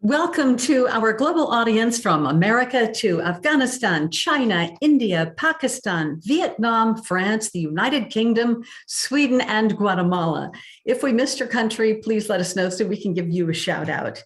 Welcome to our global audience from America to Afghanistan, China, India, Pakistan, Vietnam, France, the United Kingdom, Sweden, and Guatemala. If we missed your country, please let us know so we can give you a shout out.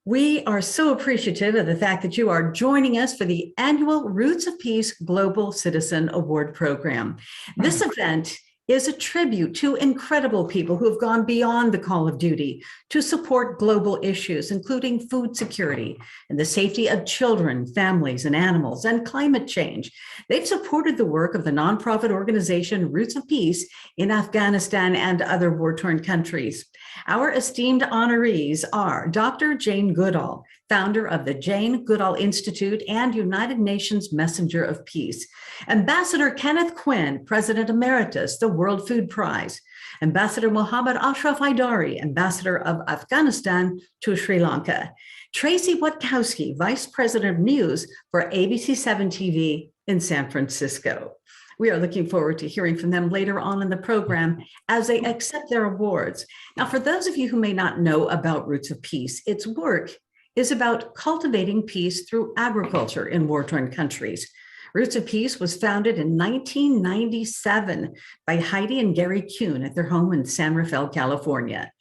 We are so appreciative of the fact that you are joining us for the annual Roots of Peace Global Citizen Award Program. This event is a tribute to incredible people who have gone beyond the call of duty to support global issues, including food security and the safety of children, families, and animals, and climate change. They've supported the work of the nonprofit organization Roots of Peace in Afghanistan and other war-torn countries. Our esteemed honorees are Dr. Jane Goodall, founder of the Jane Goodall Institute and United Nations Messenger of Peace; Ambassador Kenneth Quinn, President Emeritus, the World Food Prize; Ambassador Mohammad Ashraf Haidari, Ambassador of Afghanistan to Sri Lanka; Tracy Watkowski, Vice President of News for ABC7 TV in San Francisco. We are looking forward to hearing from them later on in the program as they accept their awards. Now, for those of you who may not know about Roots of Peace, its work is about cultivating peace through agriculture in war-torn countries. Roots of Peace was founded in 1997 by Heidi and Gary Kuhn at their home in San Rafael, California.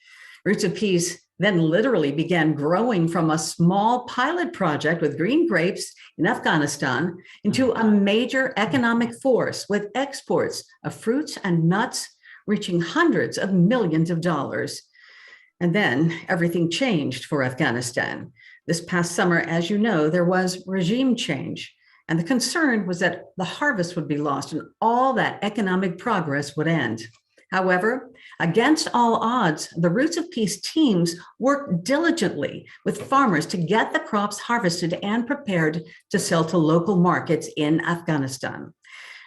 Roots of Peace then literally began growing from a small pilot project with green grapes in Afghanistan into a major economic force with exports of fruits and nuts reaching hundreds of millions of dollars. And then everything changed for Afghanistan. This past summer, as you know, there was regime change, and the concern was that the harvest would be lost and all that economic progress would end. However, against all odds, the Roots of Peace teams worked diligently with farmers to get the crops harvested and prepared to sell to local markets in Afghanistan.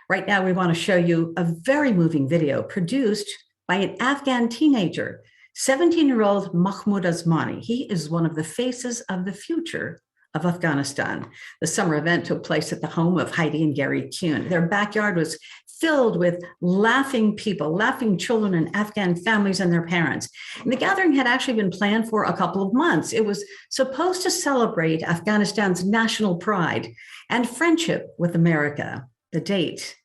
Right now, we want to show you a very moving video produced by an Afghan teenager, 17-year-old Mahmoud Asmani. He is one of the faces of the future of Afghanistan. The summer event took place at the home of Heidi and Gary Kuhn. Their backyard was filled with laughing people, laughing children and Afghan families and their parents. And the gathering had actually been planned for a couple of months. It was supposed to celebrate Afghanistan's national pride and friendship with America. The date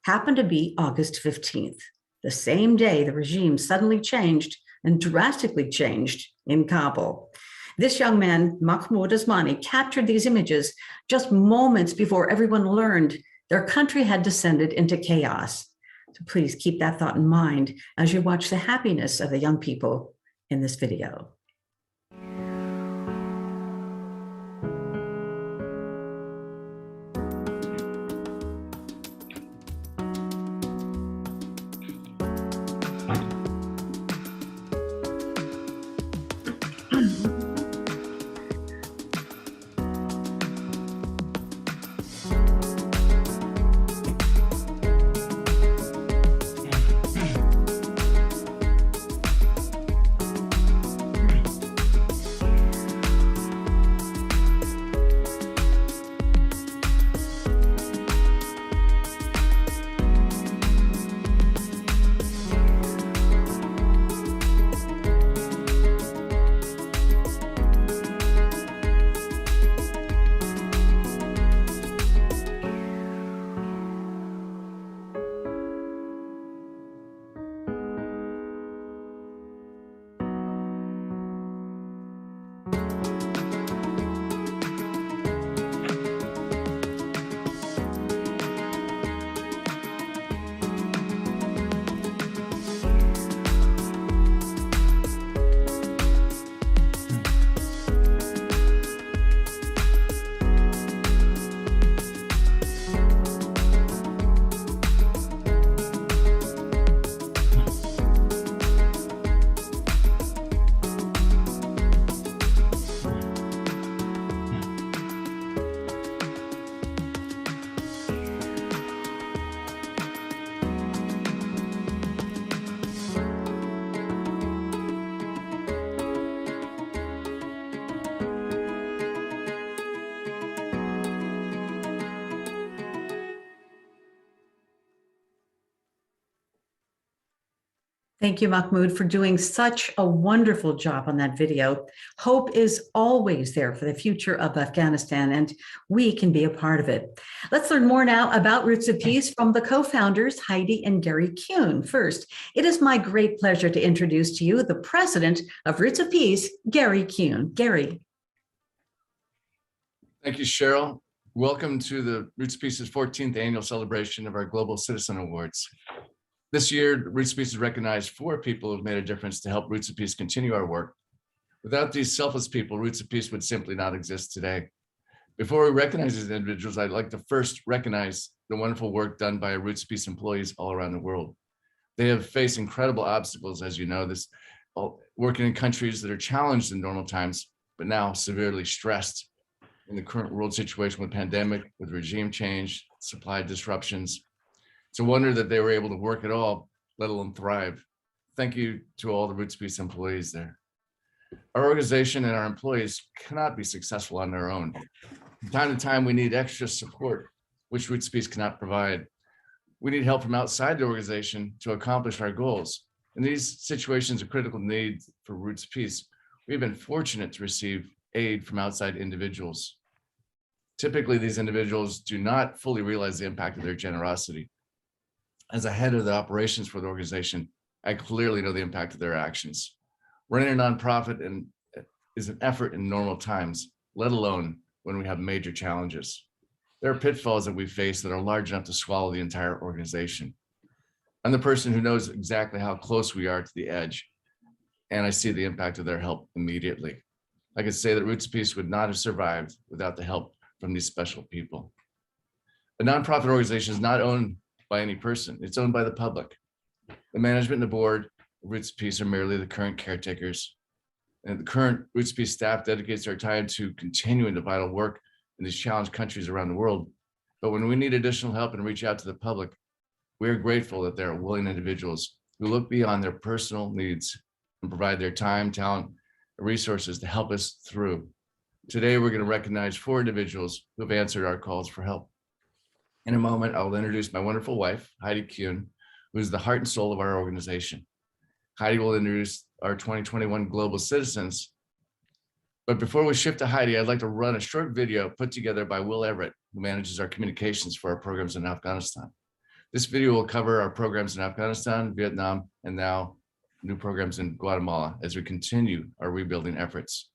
happened to be August 15th, the same day the regime suddenly changed and drastically changed in Kabul. This young man, Mahmoud Asmani, captured these images just moments before everyone learned their country had descended into chaos. So please keep that thought in mind as you watch the happiness of the young people in this video. Thank you, Mahmoud, for doing such a wonderful job on that video. Hope is always there for the future of Afghanistan, and we can be a part of it. Let's learn more now about Roots of Peace from the co-founders, Heidi and Gary Kuhn. First, it is my great pleasure to introduce to you the president of Roots of Peace, Gary Kuhn. Gary. Thank you, Cheryl. Welcome to the Roots of Peace's 14th annual celebration of our Global Citizen Awards. This year, Roots of Peace has recognized 4 people who have made a difference to help Roots of Peace continue our work. Without these selfless people, Roots of Peace would simply not exist today. Before we recognize these individuals, I'd like to first recognize the wonderful work done by Roots of Peace employees all around the world. They have faced incredible obstacles, as you know, working in countries that are challenged in normal times, but now severely stressed in the current world situation with pandemic, with regime change, supply disruptions. It's a wonder that they were able to work at all, let alone thrive. Thank you to all the Roots of Peace employees there. Our organization and our employees cannot be successful on their own. From time to time, we need extra support, which Roots of Peace cannot provide. We need help from outside the organization to accomplish our goals. In these situations of critical need for Roots of Peace, we've been fortunate to receive aid from outside individuals. Typically, these individuals do not fully realize the impact of their generosity. As a head of the operations for the organization, I clearly know the impact of their actions. Running a nonprofit is an effort in normal times, let alone when we have major challenges. There are pitfalls that we face that are large enough to swallow the entire organization. I'm the person who knows exactly how close we are to the edge, and I see the impact of their help immediately. I could say that Roots of Peace would not have survived without the help from these special people. A nonprofit organization is not owned by any person. It's owned by the public. The management and the board of Roots of Peace are merely the current caretakers. And the current Roots of Peace staff dedicates their time to continuing the vital work in these challenged countries around the world. But when we need additional help and reach out to the public, we are grateful that there are willing individuals who look beyond their personal needs and provide their time, talent, and resources to help us through. Today, we're going to recognize 4 individuals who have answered our calls for help. In a moment, I'll introduce my wonderful wife, Heidi Kuhn, who is the heart and soul of our organization. Heidi will introduce our 2021 Global Citizens. But before we shift to Heidi, I'd like to run a short video put together by Will Everett, who manages our communications for our programs in Afghanistan. This video will cover our programs in Afghanistan, Vietnam, and now new programs in Guatemala as we continue our rebuilding efforts.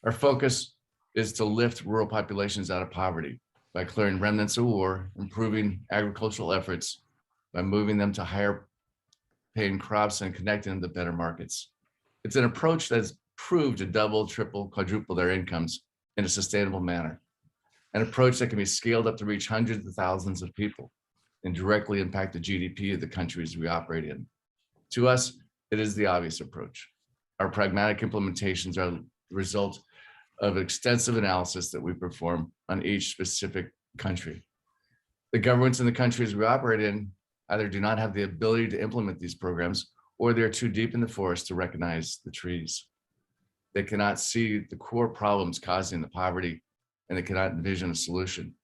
Our focus is to lift rural populations out of poverty by clearing remnants of war, improving agricultural efforts, by moving them to higher paying crops and connecting them to better markets. It's an approach that's proved to double, triple, quadruple their incomes in a sustainable manner. An approach that can be scaled up to reach hundreds of thousands of people and directly impact the GDP of the countries we operate in. To us, it is the obvious approach. Our pragmatic implementations are the result of extensive analysis that we perform on each specific country. The governments in the countries we operate in either do not have the ability to implement these programs, or they're too deep in the forest to recognize the trees. They cannot see the core problems causing the poverty, and they cannot envision a solution.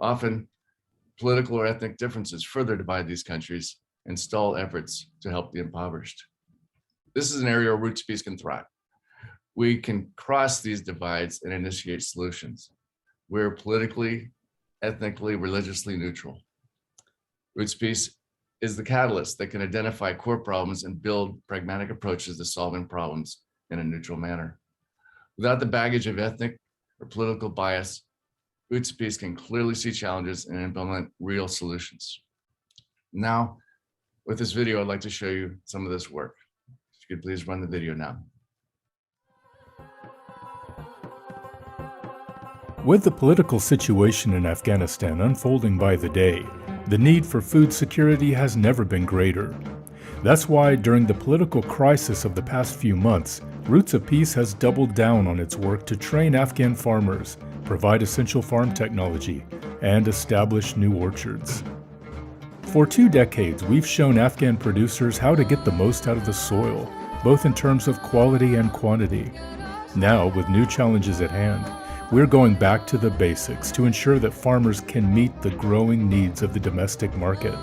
Often, political or ethnic differences further divide these countries and stall efforts to help the impoverished. This is an area where Roots of Peace can thrive. We can cross these divides and initiate solutions. We're politically, ethnically, religiously neutral. Roots of Peace is the catalyst that can identify core problems and build pragmatic approaches to solving problems in a neutral manner. Without the baggage of ethnic or political bias, Roots of Peace can clearly see challenges and implement real solutions. Now, with this video, I'd like to show you some of this work. If you could please run the video now. With the political situation in Afghanistan unfolding by the day, the need for food security has never been greater. That's why during the political crisis of the past few months, Roots of Peace has doubled down on its work to train Afghan farmers, provide essential farm technology, and establish new orchards. For 2 decades, we've shown Afghan producers how to get the most out of the soil, both in terms of quality and quantity. Now, with new challenges at hand, we're going back to the basics to ensure that farmers can meet the growing needs of the domestic market.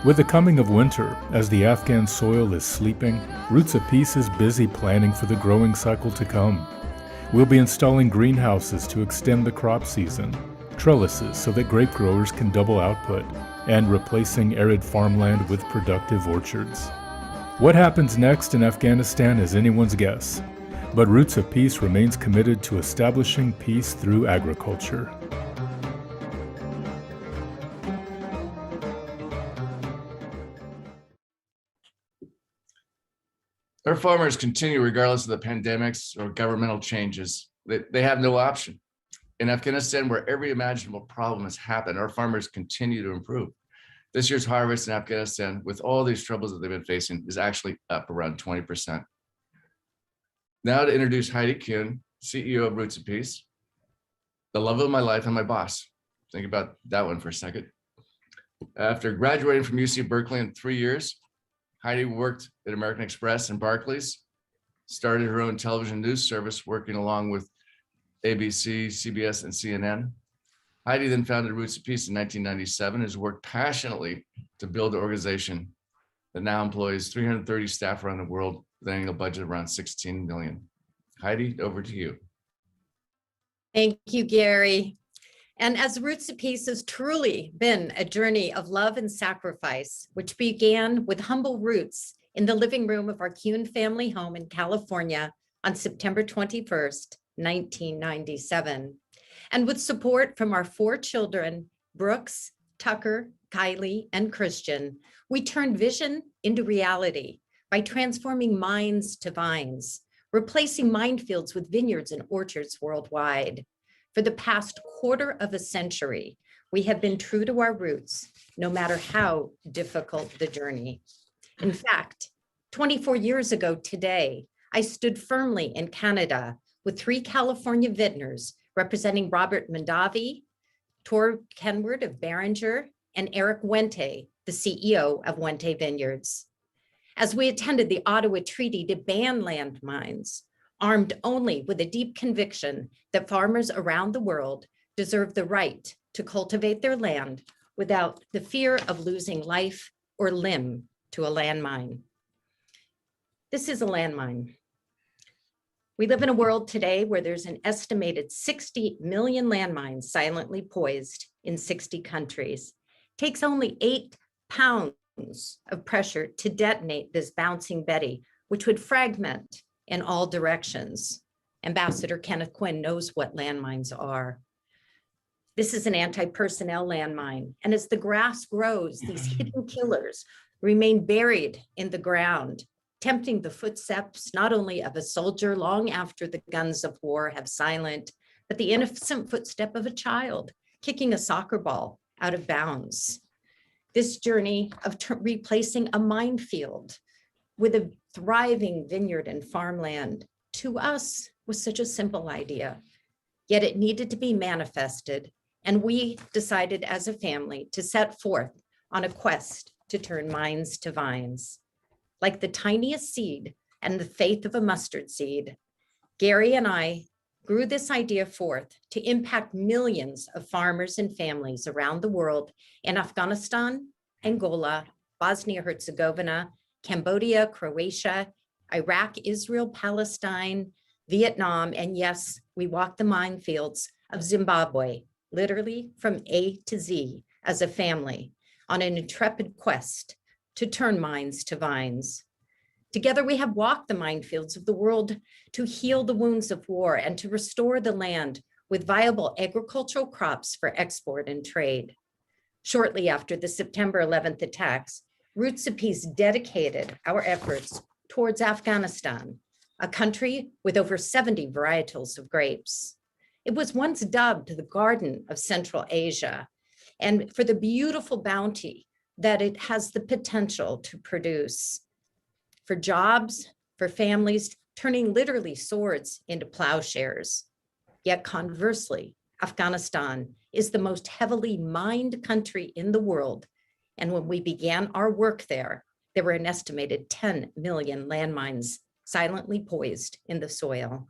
With the coming of winter, as the Afghan soil is sleeping, Roots of Peace is busy planning for the growing cycle to come. We'll be installing greenhouses to extend the crop season, trellises so that grape growers can double output, and replacing arid farmland with productive orchards. What happens next in Afghanistan is anyone's guess, but Roots of Peace remains committed to establishing peace through agriculture. Our farmers continue regardless of the pandemics or governmental changes. They have no option. In Afghanistan, where every imaginable problem has happened, our farmers continue to improve. This year's harvest in Afghanistan, with all these troubles that they've been facing, is actually up around 20%. Now to introduce Heidi Kuhn, CEO of Roots of Peace, the love of my life and my boss. Think about that one for a second. After graduating from UC Berkeley in 3 years, Heidi worked at American Express and Barclays, started her own television news service, working along with ABC, CBS, and CNN. Heidi then founded Roots of Peace in 1997 and has worked passionately to build an organization that now employs 330 staff around the world with an annual budget of around 16 million. Heidi, over to you. Thank you, Gary. And as Roots of Peace has truly been a journey of love and sacrifice, which began with humble roots in the living room of our Kuhn family home in California on September 21st, 1997. And with support from our 4 children, Brooks, Tucker, Kylie, and Christian, we turned vision into reality by transforming mines to vines, replacing minefields with vineyards and orchards worldwide. For the past quarter of a century, we have been true to our roots, no matter how difficult the journey. In fact, 24 years ago today, I stood firmly in Canada with 3 California vintners representing Robert Mondavi, Tor Kenward of Behringer, and Eric Wente, the CEO of Wente Vineyards. As we attended the Ottawa Treaty to ban landmines, armed only with a deep conviction that farmers around the world deserve the right to cultivate their land without the fear of losing life or limb to a landmine. This is a landmine. We live in a world today where there's an estimated 60 million landmines silently poised in 60 countries. It takes only 8 pounds of pressure to detonate this bouncing Betty, which would fragment in all directions. Ambassador Kenneth Quinn knows what landmines are. This is an anti-personnel landmine. And as the grass grows, these hidden killers remain buried in the ground, tempting the footsteps not only of a soldier long after the guns of war have silenced, but the innocent footstep of a child kicking a soccer ball out of bounds. This journey of replacing a minefield with a thriving vineyard and farmland to us was such a simple idea, yet it needed to be manifested. And we decided as a family to set forth on a quest to turn mines to vines. Like the tiniest seed and the faith of a mustard seed, Gary and I grew this idea forth to impact millions of farmers and families around the world in Afghanistan, Angola, Bosnia-Herzegovina, Cambodia, Croatia, Iraq, Israel, Palestine, Vietnam, and yes, we walked the minefields of Zimbabwe, literally from A to Z as a family on an intrepid quest to turn mines to vines. Together, we have walked the minefields of the world to heal the wounds of war and to restore the land with viable agricultural crops for export and trade. Shortly after the September 11th attacks, Roots of Peace dedicated our efforts towards Afghanistan, a country with over 70 varietals of grapes. It was once dubbed the Garden of Central Asia, and for the beautiful bounty that it has the potential to produce. For jobs, for families, turning literally swords into plowshares. Yet conversely, Afghanistan is the most heavily mined country in the world. And when we began our work there were an estimated 10 million landmines silently poised in the soil.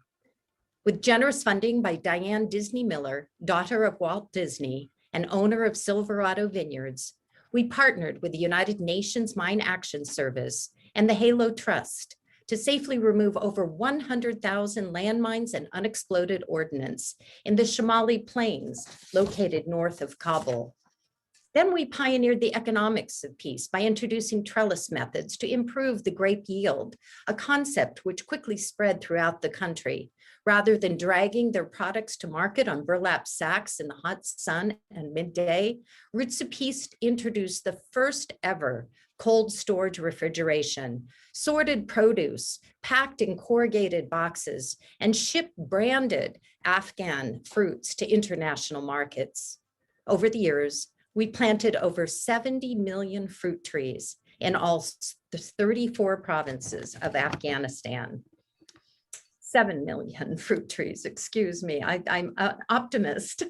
With generous funding by Diane Disney Miller, daughter of Walt Disney and owner of Silverado Vineyards, we partnered with the United Nations Mine Action Service and the Halo Trust to safely remove over 100,000 landmines and unexploded ordnance in the Shamali Plains located north of Kabul. Then we pioneered the economics of peace by introducing trellis methods to improve the grape yield, a concept which quickly spread throughout the country. Rather than dragging their products to market on burlap sacks in the hot sun and midday, Roots of Peace introduced the first ever cold storage refrigeration, sorted produce, packed in corrugated boxes, and shipped branded Afghan fruits to international markets. Over the years, we planted over 70 million fruit trees in all 34 provinces of Afghanistan. 7 million fruit trees, excuse me, I'm an optimist.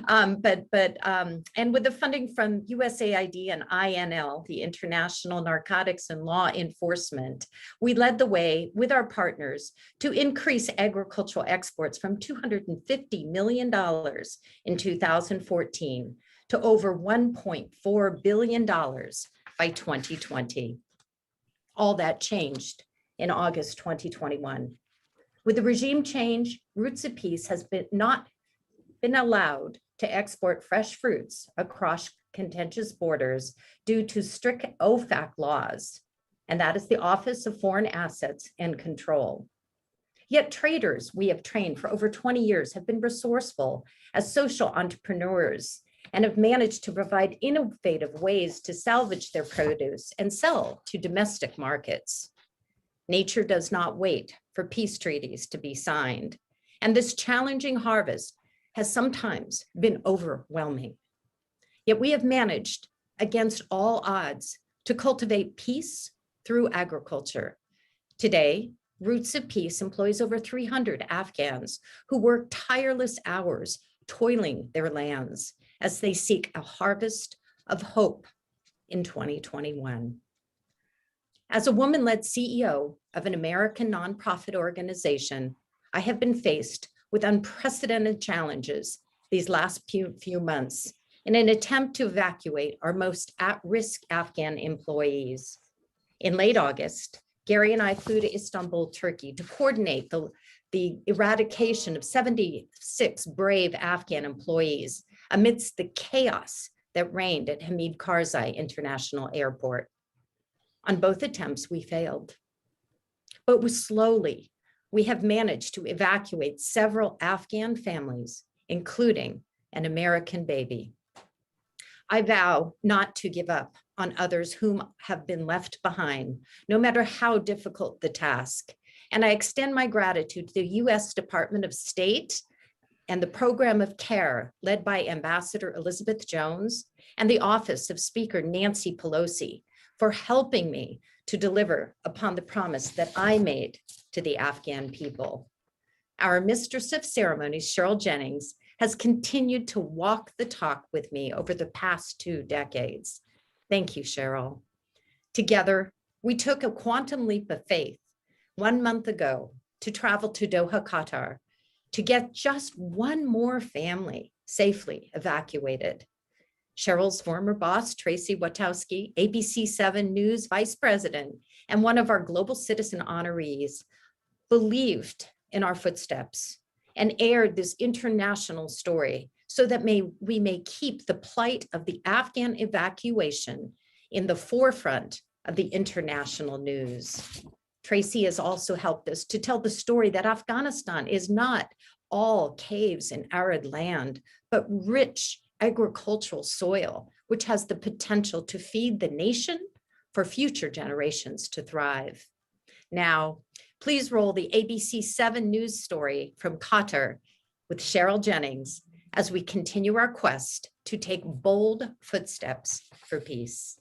And with the funding from USAID and INL, the International Narcotics and Law Enforcement, we led the way with our partners to increase agricultural exports from $250 million in 2014 to over $1.4 billion by 2020. All that changed in August 2021. With the regime change, Roots of Peace has not been allowed to export fresh fruits across contentious borders due to strict OFAC laws, and that is the Office of Foreign Assets and Control. Yet traders we have trained for over 20 years have been resourceful as social entrepreneurs and have managed to provide innovative ways to salvage their produce and sell to domestic markets. Nature does not wait for peace treaties to be signed, and this challenging harvest has sometimes been overwhelming. Yet we have managed, against all odds, to cultivate peace through agriculture. Today, Roots of Peace employs over 300 Afghans who work tireless hours toiling their lands as they seek a harvest of hope in 2021. As a woman-led CEO of an American nonprofit organization, I have been faced with unprecedented challenges these last few months in an attempt to evacuate our most at-risk Afghan employees. In late August, Gary and I flew to Istanbul, Turkey to coordinate the eradication of 76 brave Afghan employees amidst the chaos that reigned at Hamid Karzai International Airport. On both attempts, we failed. But slowly, we have managed to evacuate several Afghan families, including an American baby. I vow not to give up on others whom have been left behind, no matter how difficult the task. And I extend my gratitude to the U.S. Department of State and the Program of Care led by Ambassador Elizabeth Jones and the Office of Speaker Nancy Pelosi for helping me to deliver upon the promise that I made to the Afghan people. Our Mistress of Ceremonies, Cheryl Jennings, has continued to walk the talk with me over the past 2 decades. Thank you, Cheryl. Together, we took a quantum leap of faith 1 month ago to travel to Doha, Qatar, to get just one more family safely evacuated. Cheryl's former boss, Tracy Wachowski, ABC 7 News Vice President, and one of our Global Citizen honorees, believed in our footsteps and aired this international story so that we may keep the plight of the Afghan evacuation in the forefront of the international news. Tracy has also helped us to tell the story that Afghanistan is not all caves and arid land, but rich agricultural soil, which has the potential to feed the nation for future generations to thrive. Now, please roll the ABC 7 News story from Qatar with Cheryl Jennings as we continue our quest to take bold footsteps for peace.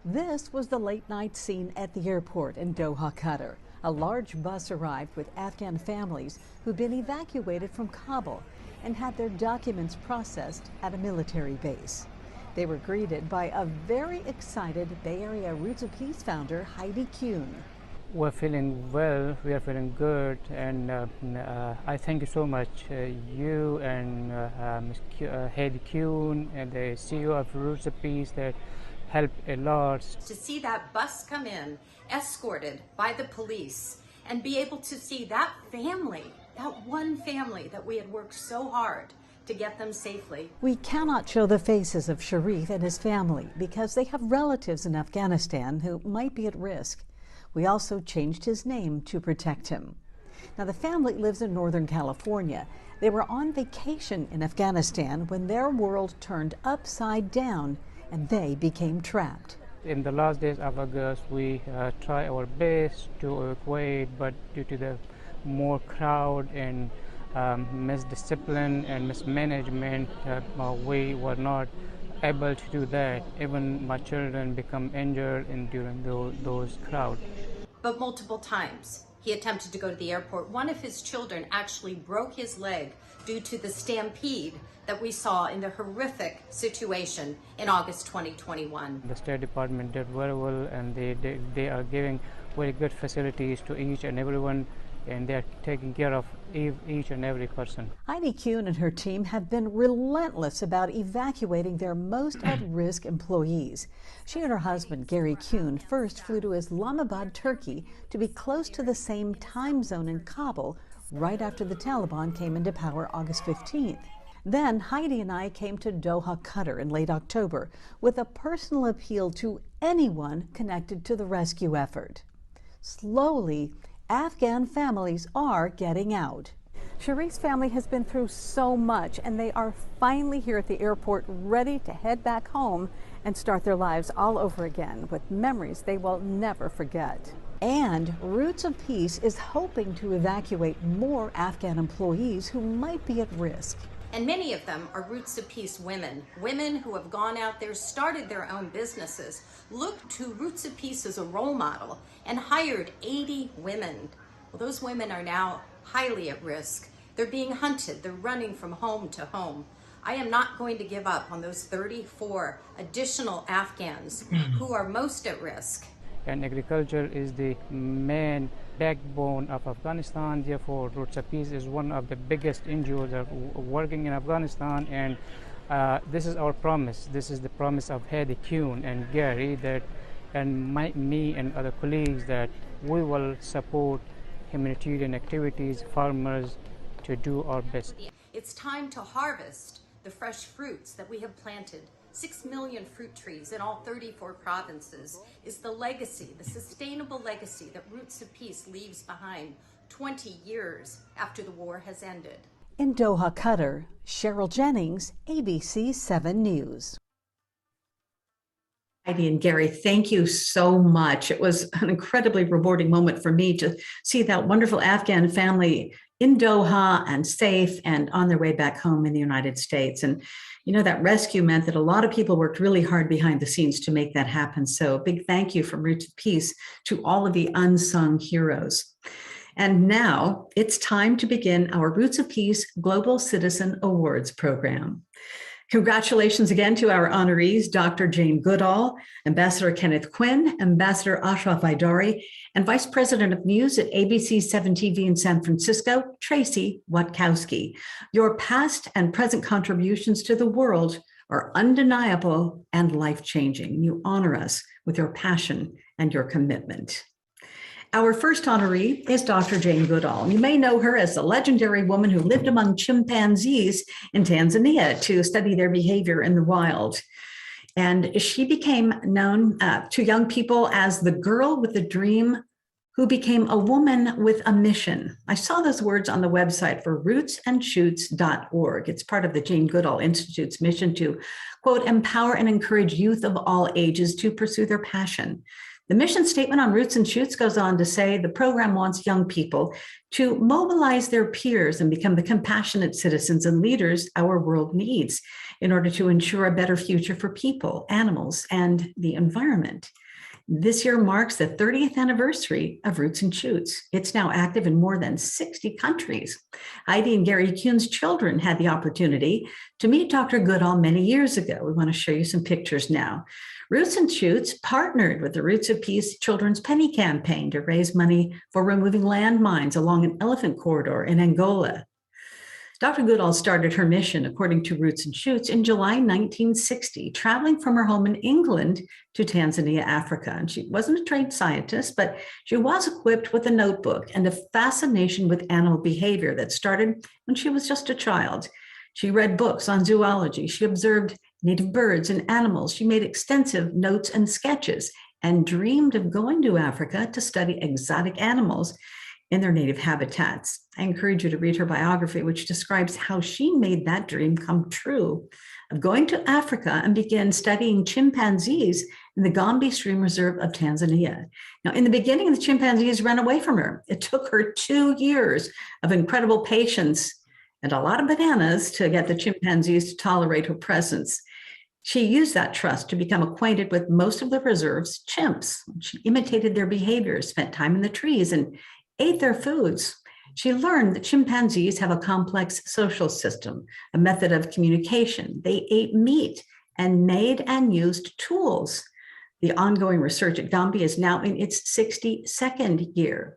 This was the late night scene at the airport in Doha, Qatar. A large bus arrived with Afghan families who'd been evacuated from Kabul and had their documents processed at a military base. They were greeted by a very excited Bay Area Roots of Peace founder, Heidi Kuhn. We're feeling well, we are feeling good, and I thank you so much, you and Ms. Heidi Kuhn and the CEO of Roots of Peace that helped a lot. To see that bus come in, escorted by the police, and be able to see that family, that one family that we had worked so hard to get them safely. We cannot show the faces of Sharif and his family because they have relatives in Afghanistan who might be at risk. We also changed his name to protect him. Now, the family lives in Northern California. They were on vacation in Afghanistan when their world turned upside down and they became trapped. In the last days of August, we try our best to evacuate, but due to the more crowd and misdiscipline and mismanagement, we were not able to do that. Even my children become injured during those crowds. But multiple times he attempted to go to the airport. One of his children actually broke his leg due to the stampede that we saw in the horrific situation in August 2021. The State Department did very well, and they are giving very good facilities to each and everyone, and they're taking care of each and every person. Heidi Kuhn and her team have been relentless about evacuating their most at-risk employees. She and her husband, Gary Kuhn, first flew to Islamabad, Turkey, to be close to the same time zone in Kabul right after the Taliban came into power August 15th. Then Heidi and I came to Doha, Qatar in late October with a personal appeal to anyone connected to the rescue effort. Slowly, Afghan families are getting out. Sharif's family has been through so much, and they are finally here at the airport ready to head back home and start their lives all over again with memories they will never forget. And Roots of Peace is hoping to evacuate more Afghan employees who might be at risk. And many of them are Roots of Peace women, women who have gone out there, started their own businesses, looked to Roots of Peace as a role model, and hired 80 women. Well, those women are now highly at risk. They're being hunted. They're running from home to home. I am not going to give up on those 34 additional Afghans who are most at risk. And agriculture is the main backbone of Afghanistan. Therefore, Roots of Peace is one of the biggest NGOs that are working in Afghanistan, and this is our promise. This is the promise of Heidi Kuhn and Gary and me and other colleagues that we will support humanitarian activities, farmers, to do our best. It's time to harvest the fresh fruits that we have planted. 6 million fruit trees in all 34 provinces is the legacy, the sustainable legacy that Roots of Peace leaves behind 20 years after the war has ended. In Doha, Qatar, Cheryl Jennings, ABC 7 News. Heidi and Gary, thank you so much. It was an incredibly rewarding moment for me to see that wonderful Afghan family in Doha and safe and on their way back home in the United States. And you know, that rescue meant that a lot of people worked really hard behind the scenes to make that happen. So a big thank you from Roots of Peace to all of the unsung heroes. And now it's time to begin our Roots of Peace Global Citizen Awards program. Congratulations again to our honorees, Dr. Jane Goodall, Ambassador Kenneth Quinn, Ambassador Ashraf Aidari, and Vice President of News at ABC 7 TV in San Francisco, Tracy Watkowski. Your past and present contributions to the world are undeniable and life-changing. You honor us with your passion and your commitment. Our first honoree is Dr. Jane Goodall. You may know her as the legendary woman who lived among chimpanzees in Tanzania to study their behavior in the wild. And she became known to young people as the girl with the dream who became a woman with a mission. I saw those words on the website for rootsandshoots.org. It's part of the Jane Goodall Institute's mission to, quote, empower and encourage youth of all ages to pursue their passion. The mission statement on Roots and Shoots goes on to say the program wants young people to mobilize their peers and become the compassionate citizens and leaders our world needs in order to ensure a better future for people, animals, and the environment. This year marks the 30th anniversary of Roots and Shoots. It's now active in more than 60 countries. Heidi and Gary Kuhn's children had the opportunity to meet Dr. Goodall many years ago. We want to show you some pictures now. Roots and Shoots partnered with the Roots of Peace Children's Penny Campaign to raise money for removing landmines along an elephant corridor in Angola. Dr. Goodall started her mission, according to Roots and Shoots, in July 1960, traveling from her home in England to Tanzania, Africa. And she wasn't a trained scientist, but she was equipped with a notebook and a fascination with animal behavior that started when she was just a child. She read books on zoology. She observed native birds and animals. She made extensive notes and sketches and dreamed of going to Africa to study exotic animals in their native habitats. I encourage you to read her biography, which describes how she made that dream come true of going to Africa and began studying chimpanzees in the Gombe Stream Reserve of Tanzania. Now, in the beginning, the chimpanzees ran away from her. It took her 2 years of incredible patience and a lot of bananas to get the chimpanzees to tolerate her presence. She used that trust to become acquainted with most of the reserve's chimps. She imitated their behaviors, spent time in the trees, and ate their foods. She learned that chimpanzees have a complex social system, a method of communication. They ate meat and made and used tools. The ongoing research at Gombe is now in its 62nd year.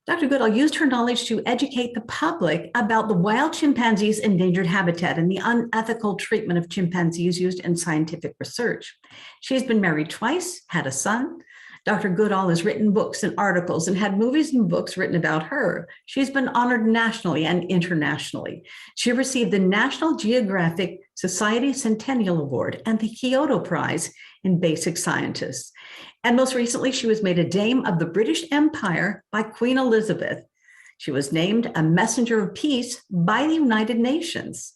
Dr. Goodall used her knowledge to educate the public about the wild chimpanzee's endangered habitat and the unethical treatment of chimpanzees used in scientific research. She has been married twice, had a son. Dr. Goodall has written books and articles and had movies and books written about her. She's been honored nationally and internationally. She received the National Geographic Society Centennial Award and the Kyoto Prize in Basic Scientists. And most recently, she was made a Dame of the British Empire by Queen Elizabeth. She was named a Messenger of Peace by the United Nations.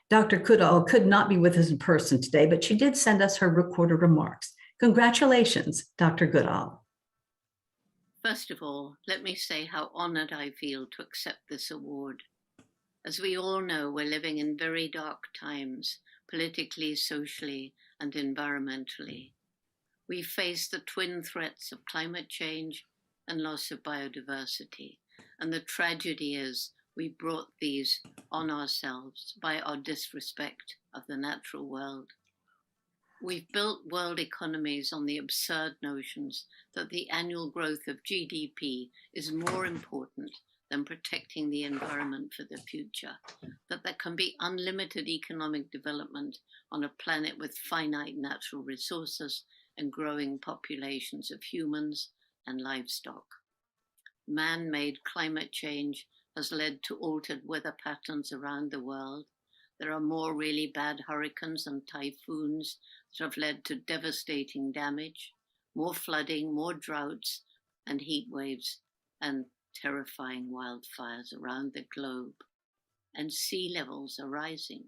Dr. Goodall could not be with us in person today, but she did send us her recorded remarks. Congratulations, Dr. Goodall. First of all, let me say how honored I feel to accept this award. As we all know, we're living in very dark times, politically, socially, and environmentally. We face the twin threats of climate change and loss of biodiversity. And the tragedy is we brought these on ourselves by our disrespect of the natural world. We've built world economies on the absurd notions that the annual growth of GDP is more important than protecting the environment for the future, that there can be unlimited economic development on a planet with finite natural resources and growing populations of humans and livestock. Man-made climate change has led to altered weather patterns around the world. There are more really bad hurricanes and typhoons that have led to devastating damage, more flooding, more droughts and heat waves, and terrifying wildfires around the globe. And sea levels are rising.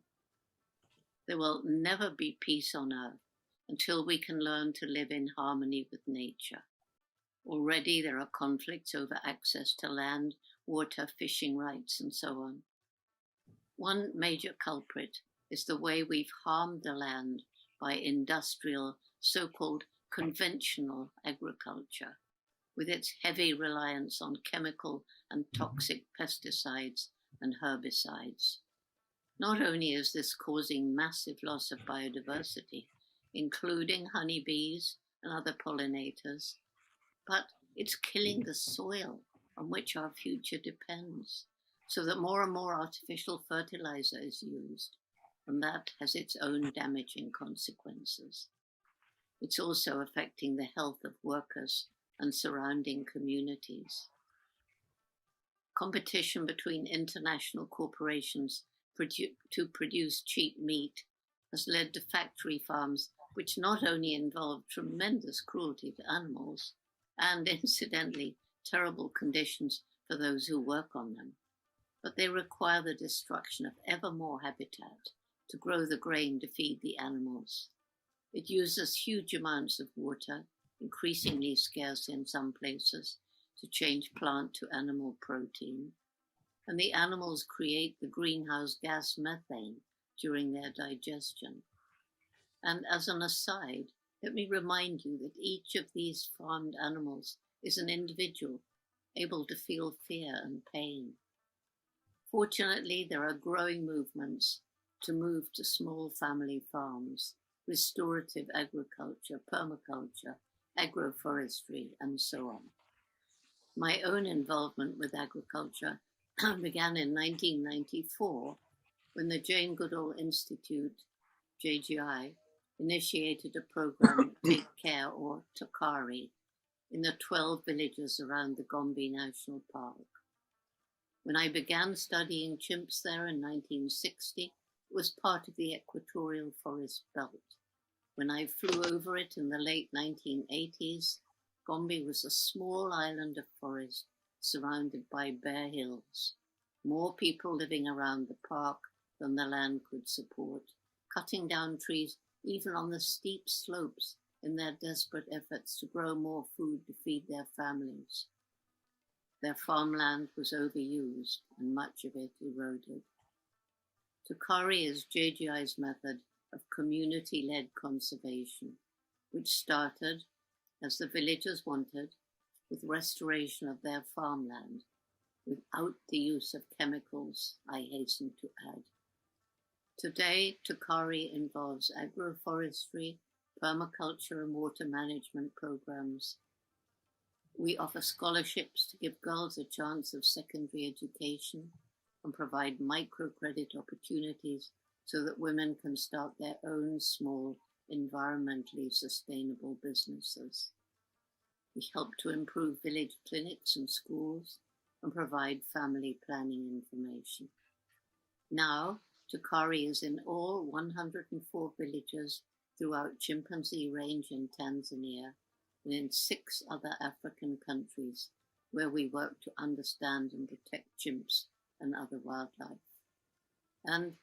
There will never be peace on Earth until we can learn to live in harmony with nature. Already there are conflicts over access to land, water, fishing rights, and so on. One major culprit is the way we've harmed the land by industrial, so-called conventional agriculture, with its heavy reliance on chemical and toxic pesticides and herbicides. Not only is this causing massive loss of biodiversity, including honeybees and other pollinators, but it's killing the soil on which our future depends, so that more and more artificial fertilizer is used, and that has its own damaging consequences. It's also affecting the health of workers and surrounding communities. Competition between international corporations to produce cheap meat has led to factory farms which not only involve tremendous cruelty to animals and, incidentally, terrible conditions for those who work on them, but they require the destruction of ever more habitat to grow the grain to feed the animals. It uses huge amounts of water, increasingly scarce in some places, to change plant to animal protein, and the animals create the greenhouse gas methane during their digestion. And as an aside, let me remind you that each of these farmed animals is an individual able to feel fear and pain. Fortunately, there are growing movements to move to small family farms restorative agriculture, permaculture, agroforestry, and so on. My own involvement with agriculture began in 1994 when the Jane Goodall Institute, JGI, initiated a program, Take Care or Takari, in the 12 villages around the Gombe National Park. When I began studying chimps there in 1960, it was part of the equatorial forest belt. When I flew over it in the late 1980s, Gombe was a small island of forest surrounded by bare hills. More people living around the park than the land could support, cutting down trees even on the steep slopes in their desperate efforts to grow more food to feed their families. Their farmland was overused and much of it eroded. Takari is JGI's method of community-led conservation, which started, as the villagers wanted, with restoration of their farmland, without the use of chemicals, I hasten to add. Today, Takari involves agroforestry, permaculture, and water management programs. We offer scholarships to give girls a chance of secondary education and provide microcredit opportunities so that women can start their own small, environmentally sustainable businesses. We help to improve village clinics and schools and provide family planning information. Now, Takari is in all 104 villages throughout Chimpanzee Range in Tanzania and in 6 other African countries where we work to understand and protect chimps and other wildlife. And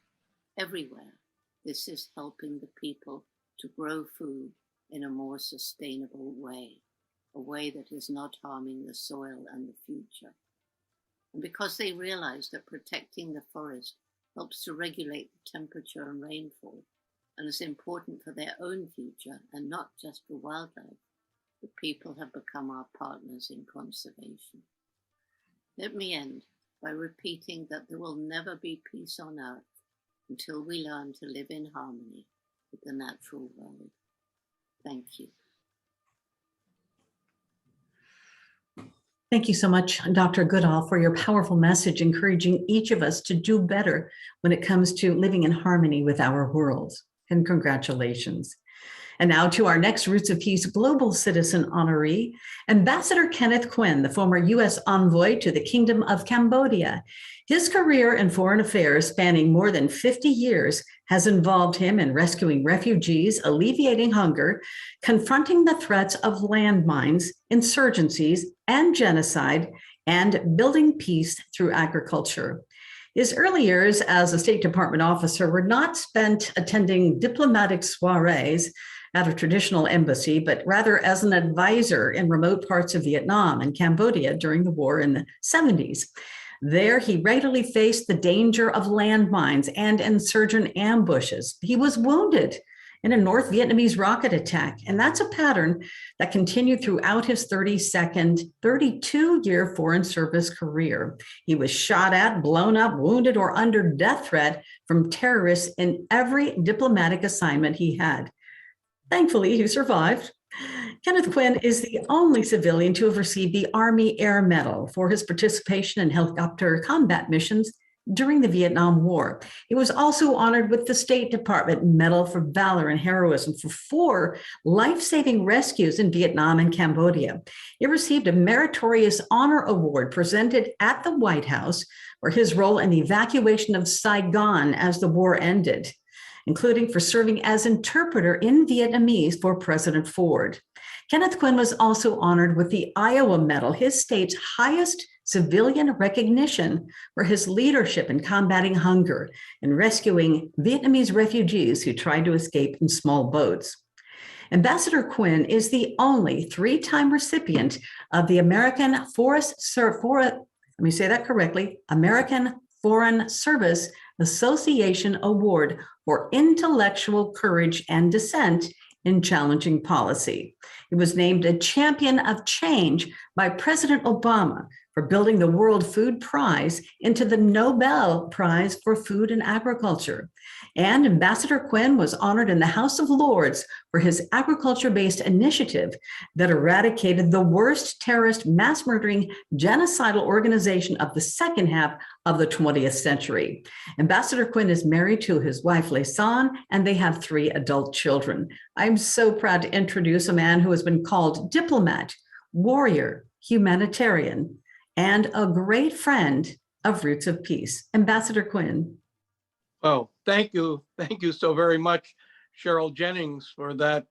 everywhere, this is helping the people to grow food in a more sustainable way, a way that is not harming the soil and the future. And because they realize that protecting the forest helps to regulate the temperature and rainfall, and is important for their own future and not just for wildlife, the people have become our partners in conservation. Let me end by repeating that there will never be peace on earth until we learn to live in harmony with the natural world. Thank you. Thank you so much, Dr. Goodall, for your powerful message, encouraging each of us to do better when it comes to living in harmony with our world. And congratulations. And now to our next Roots of Peace Global Citizen honoree, Ambassador Kenneth Quinn, the former U.S. envoy to the Kingdom of Cambodia. His career in foreign affairs, spanning more than 50 years, has involved him in rescuing refugees, alleviating hunger, confronting the threats of landmines, insurgencies, and genocide, and building peace through agriculture. His early years as a State Department officer were not spent attending diplomatic soirees at a traditional embassy, but rather as an advisor in remote parts of Vietnam and Cambodia during the war in the 70s. There, he regularly faced the danger of landmines and insurgent ambushes. He was wounded in a North Vietnamese rocket attack, and that's a pattern that continued throughout his 32-year foreign service career. He was shot at, blown up, wounded, or under death threat from terrorists in every diplomatic assignment he had. Thankfully, he survived. Kenneth Quinn is the only civilian to have received the Army Air Medal for his participation in helicopter combat missions during the Vietnam War. He was also honored with the State Department Medal for Valor and Heroism for 4 life-saving rescues in Vietnam and Cambodia. He received a Meritorious Honor Award presented at the White House for his role in the evacuation of Saigon as the war ended, including for serving as interpreter in Vietnamese for President Ford. Kenneth Quinn was also honored with the Iowa Medal, his state's highest civilian recognition for his leadership in combating hunger and rescuing Vietnamese refugees who tried to escape in small boats. Ambassador Quinn is the only 3-time recipient of the American American Foreign Service Association Award for Intellectual Courage and Dissent in Challenging Policy. He was named a Champion of Change by President Obama for building the World Food Prize into the Nobel Prize for Food and Agriculture. And Ambassador Quinn was honored in the House of Lords for his agriculture-based initiative that eradicated the worst terrorist mass murdering genocidal organization of the second half of the 20th century. Ambassador Quinn is married to his wife, Laysan, and they have 3 adult children. I'm so proud to introduce a man who has been called diplomat, warrior, humanitarian, and a great friend of Roots of Peace. Ambassador Quinn. Oh, thank you. Thank you so very much, Cheryl Jennings, for that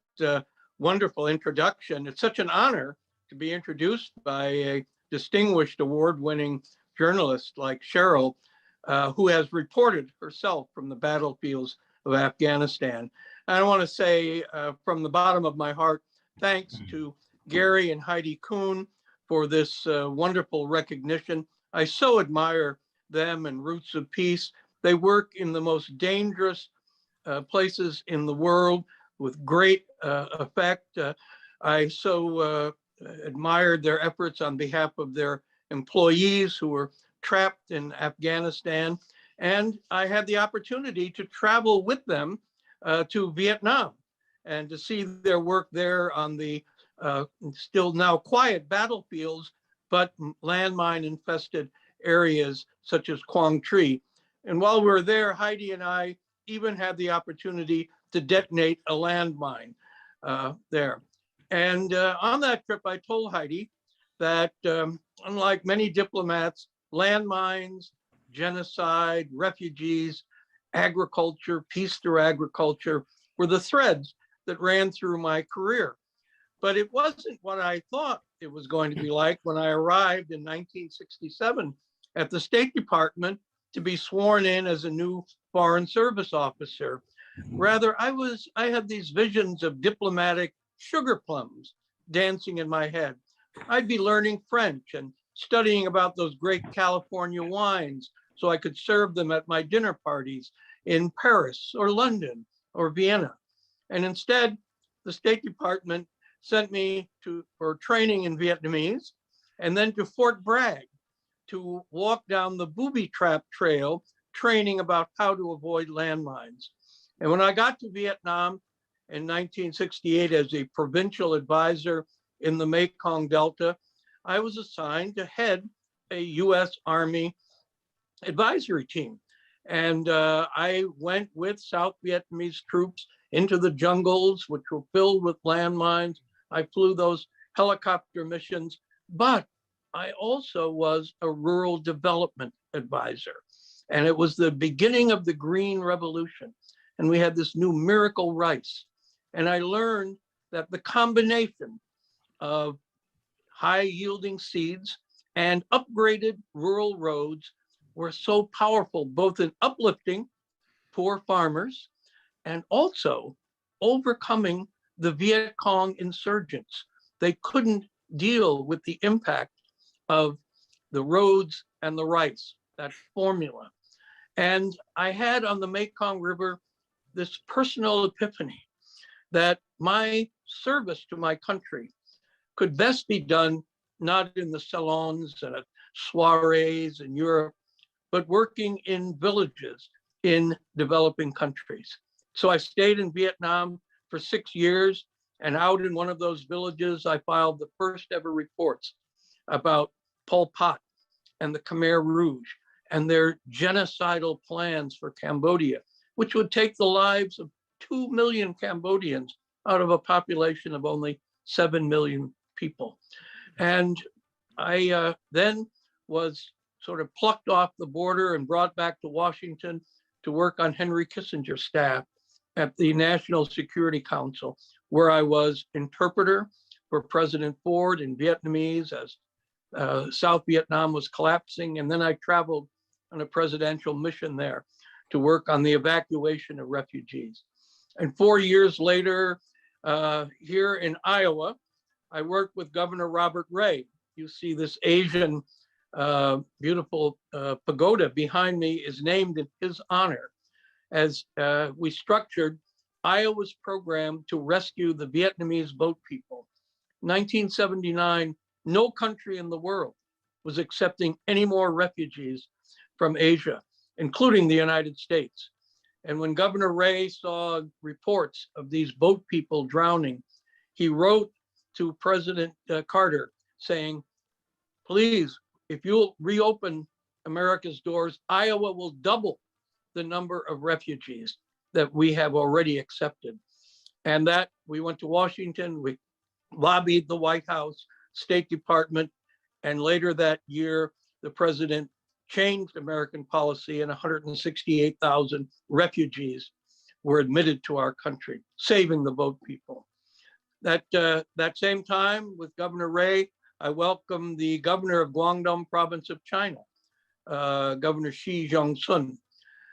wonderful introduction. It's such an honor to be introduced by a distinguished award-winning journalist like Cheryl, who has reported herself from the battlefields of Afghanistan. I want to say from the bottom of my heart, thanks to Gary and Heidi Kuhn for this wonderful recognition. I so admire them and Roots of Peace. They work in the most dangerous places in the world with great effect. I so admired their efforts on behalf of their employees who were trapped in Afghanistan. And I had the opportunity to travel with them to Vietnam and to see their work there on the still now quiet battlefields, but landmine infested areas such as Quang Tri. And while we were there, Heidi and I even had the opportunity to detonate a landmine there. And on that trip, I told Heidi that unlike many diplomats, landmines, genocide, refugees, agriculture, peace through agriculture were the threads that ran through my career. But it wasn't what I thought it was going to be like when I arrived in 1967 at the State Department to be sworn in as a new Foreign Service officer. Rather, I had these visions of diplomatic sugar plums dancing in my head. I'd be learning French and studying about those great California wines so I could serve them at my dinner parties in Paris or London or Vienna. And instead, the State Department sent me for training in Vietnamese and then to Fort Bragg to walk down the booby trap trail, training about how to avoid landmines. And when I got to Vietnam in 1968 as a provincial advisor in the Mekong Delta, I was assigned to head a US Army advisory team. And I went with South Vietnamese troops into the jungles, which were filled with landmines. I flew those helicopter missions, but I also was a rural development advisor. And it was the beginning of the Green Revolution. And we had this new miracle rice. And I learned that the combination of high yielding seeds and upgraded rural roads were so powerful, both in uplifting poor farmers and also overcoming the Viet Cong insurgents. They couldn't deal with the impact of the roads and the rice, that formula. And I had on the Mekong River this personal epiphany that my service to my country could best be done not in the salons and at soirees in Europe, but working in villages in developing countries. So I stayed in Vietnam for 6 years, and out in one of those villages, I filed the first ever reports about Pol Pot and the Khmer Rouge and their genocidal plans for Cambodia, which would take the lives of 2 million Cambodians out of a population of only 7 million people. And I then was sort of plucked off the border and brought back to Washington to work on Henry Kissinger's staff at the National Security Council, where I was interpreter for President Ford in Vietnamese as South Vietnam was collapsing. And then I traveled on a presidential mission there to work on the evacuation of refugees. And 4 years later, here in Iowa, I worked with Governor Robert Ray. You see this Asian beautiful pagoda behind me is named in his honor, as we structured Iowa's program to rescue the Vietnamese boat people. 1979, no country in the world was accepting any more refugees from Asia, including the United States. And when Governor Ray saw reports of these boat people drowning, he wrote to President Carter saying, please, if you'll reopen America's doors, Iowa will double the number of refugees that we have already accepted. And that we went to Washington, we lobbied the White House, State Department, and later that year, the president changed American policy and 168,000 refugees were admitted to our country, saving the boat people. That same time with Governor Ray, I welcomed the governor of Guangdong province of China, Governor Xi Jinping,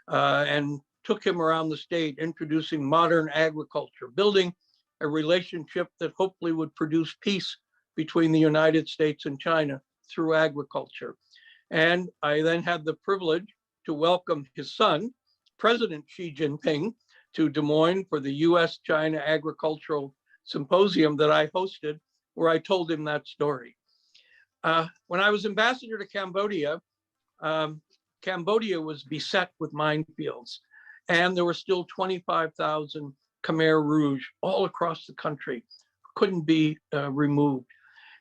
and took him around the state, introducing modern agriculture, building a relationship that hopefully would produce peace between the United States and China through agriculture. And I then had the privilege to welcome his son, President Xi Jinping, to Des Moines for the US-China Agricultural Symposium that I hosted, where I told him that story. When I was ambassador to Cambodia, Cambodia was beset with minefields, and there were still 25,000 Khmer Rouge all across the country, couldn't be removed.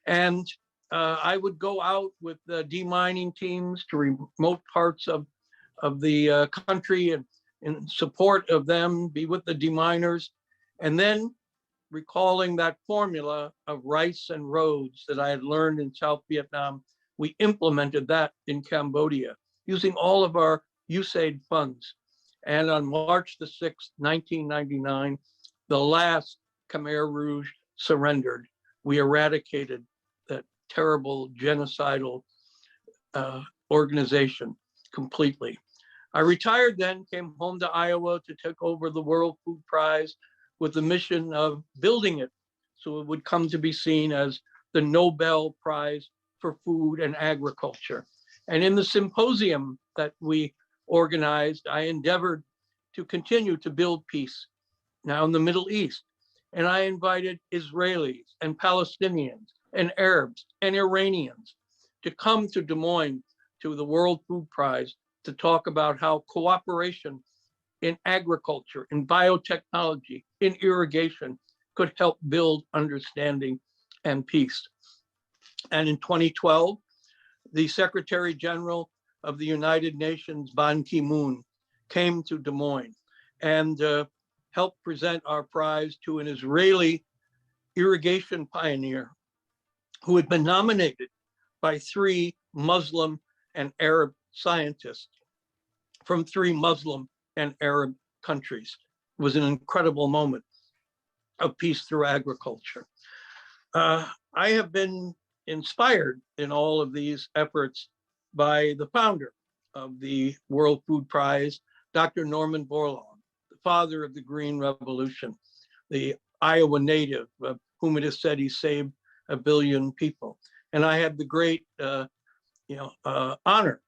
And I would go out with demining teams to remote parts of the country and in support of them, be with the deminers, and then recalling that formula of rice and roads that I had learned in South Vietnam, we implemented that in Cambodia using all of our USAID funds. And on March the 6th, 1999, the last Khmer Rouge surrendered. We eradicated that terrible genocidal organization completely. I retired then, came home to Iowa to take over the World Food Prize with the mission of building it so it would come to be seen as the Nobel Prize for Food and Agriculture. And in the symposium that we organized, I endeavored to continue to build peace now in the Middle East. And I invited Israelis and Palestinians and Arabs and Iranians to come to Des Moines to the World Food Prize to talk about how cooperation in agriculture, in biotechnology, in irrigation could help build understanding and peace. And in 2012, the Secretary General of the United Nations, Ban Ki-moon, came to Des Moines and helped present our prize to an Israeli irrigation pioneer who had been nominated by 3 Muslim and Arab scientists from 3 Muslim and Arab countries. It was an incredible moment of peace through agriculture. I have been inspired in all of these efforts by the founder of the World Food Prize, Dr. Norman Borlaug, the father of the Green Revolution, the Iowa native of whom it is said he saved 1 billion people. And I had the great honor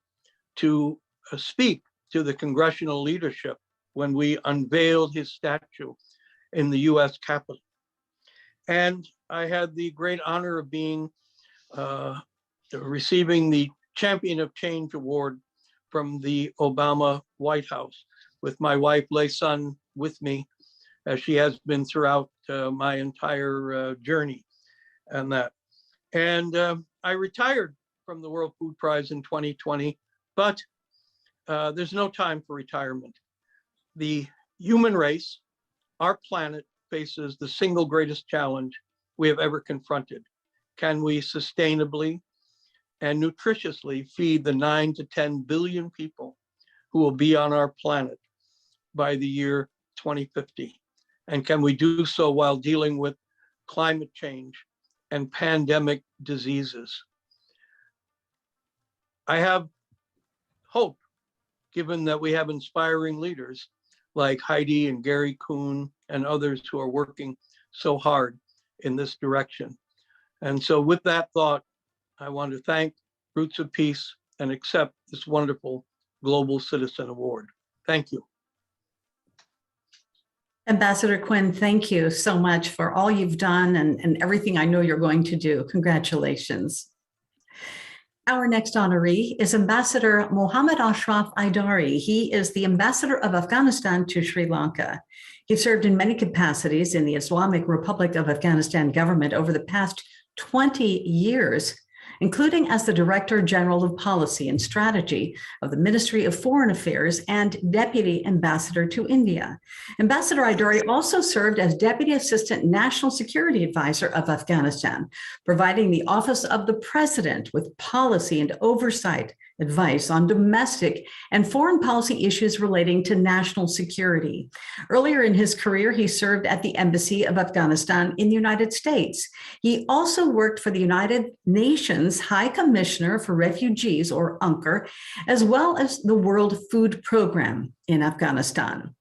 to speak to the congressional leadership when we unveiled his statue in the US Capitol. And I had the great honor of being receiving the Champion of Change Award from the Obama White House with my wife, Lei Sun, with me, as she has been throughout my entire journey and that. And I retired from the World Food Prize in 2020, but there's no time for retirement. The human race, our planet, faces the single greatest challenge we have ever confronted. Can we sustainably and nutritiously feed the 9 to 10 billion people who will be on our planet by the year 2050? And can we do so while dealing with climate change and pandemic diseases? I have hope, given that we have inspiring leaders like Heidi and Gary Kuhn and others who are working so hard in this direction. And so with that thought, I want to thank Roots of Peace and accept this wonderful Global Citizen Award. Thank you. Ambassador Quinn, thank you so much for all you've done and everything I know you're going to do. Congratulations. Our next honoree is Ambassador Mohammad Ashraf Aidari. He is the ambassador of Afghanistan to Sri Lanka. He served in many capacities in the Islamic Republic of Afghanistan government over the past 20 years, including as the Director General of Policy and Strategy of the Ministry of Foreign Affairs and Deputy Ambassador to India. Ambassador Aidari also served as Deputy Assistant National Security Advisor of Afghanistan, providing the Office of the President with policy and oversight advice on domestic and foreign policy issues relating to national security. Earlier in his career, he served at the Embassy of Afghanistan in the United States. He also worked for the United Nations High Commissioner for Refugees, or UNCR, as well as the World Food Program in Afghanistan.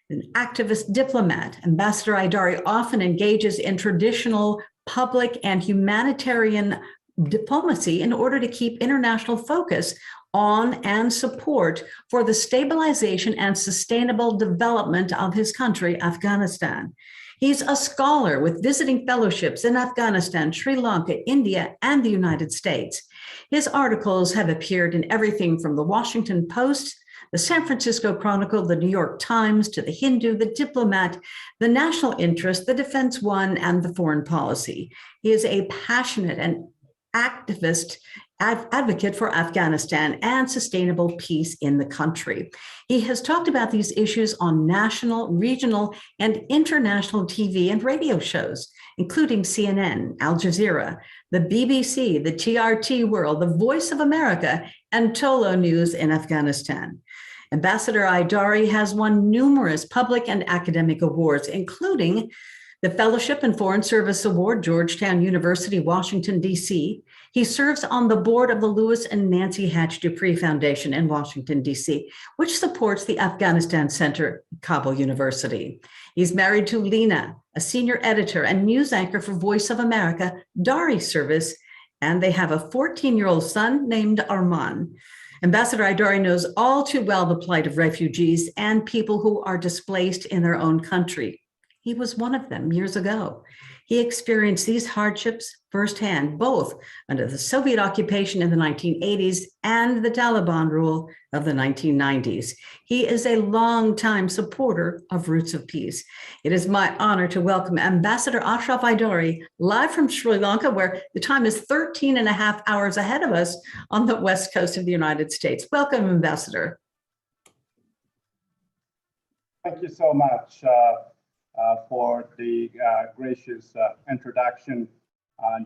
An activist diplomat, Ambassador Aidari often engages in traditional public and humanitarian diplomacy in order to keep international focus on and support for the stabilization and sustainable development of his country, Afghanistan. He's a scholar with visiting fellowships in Afghanistan, Sri Lanka, India, and the United States. His articles have appeared in everything from the Washington Post, the San Francisco Chronicle, the New York Times, to the Hindu, the Diplomat, the National Interest, the Defense One, and the Foreign Policy. He is a passionate and activist advocate for Afghanistan and sustainable peace in the country. He has talked about these issues on national, regional, and international TV and radio shows, including CNN, Al Jazeera, the BBC, the TRT World, the Voice of America, and Tolo News in Afghanistan. Ambassador Aidari has won numerous public and academic awards, including the Fellowship and Foreign Service Award, Georgetown University, Washington, D.C. He serves on the board of the Lewis and Nancy Hatch Dupree Foundation in Washington, D.C., which supports the Afghanistan Center at Kabul University. He's married to Lena, a senior editor and news anchor for Voice of America, Dari Service, and they have a 14-year-old son named Arman. Ambassador Aidari knows all too well the plight of refugees and people who are displaced in their own country. He was one of them years ago. He experienced these hardships firsthand, both under the Soviet occupation in the 1980s and the Taliban rule of the 1990s. He is a longtime supporter of Roots of Peace. It is my honor to welcome Ambassador Ashraf Aidari, live from Sri Lanka, where the time is 13 and a half hours ahead of us on the west coast of the United States. Welcome, Ambassador. Thank you so much for the gracious introduction,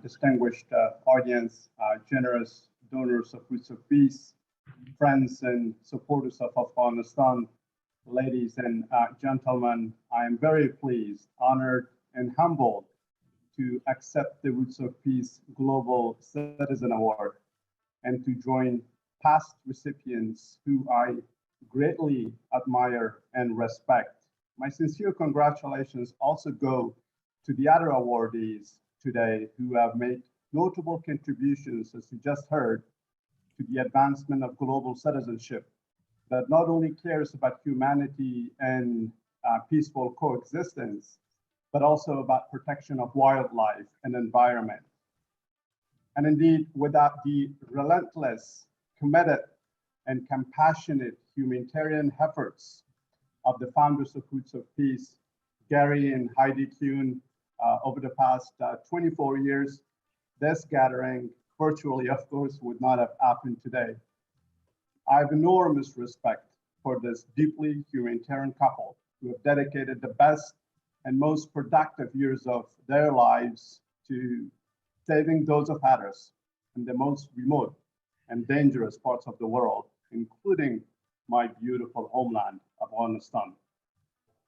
distinguished audience, generous donors of Roots of Peace, friends and supporters of Afghanistan, ladies and gentlemen. I am very pleased, honored, and humbled to accept the Roots of Peace Global Citizen Award and to join past recipients who I greatly admire and respect. My sincere congratulations also go to the other awardees today who have made notable contributions, as you just heard, to the advancement of global citizenship that not only cares about humanity and peaceful coexistence, but also about protection of wildlife and environment. And indeed, without the relentless, committed, and compassionate humanitarian efforts of the founders of Roots of Peace, Gary and Heidi Kuhn, over the past 24 years, this gathering virtually, of course, would not have happened today. I have enormous respect for this deeply humanitarian couple who have dedicated the best and most productive years of their lives to saving those of others in the most remote and dangerous parts of the world, including my beautiful homeland, Afghanistan.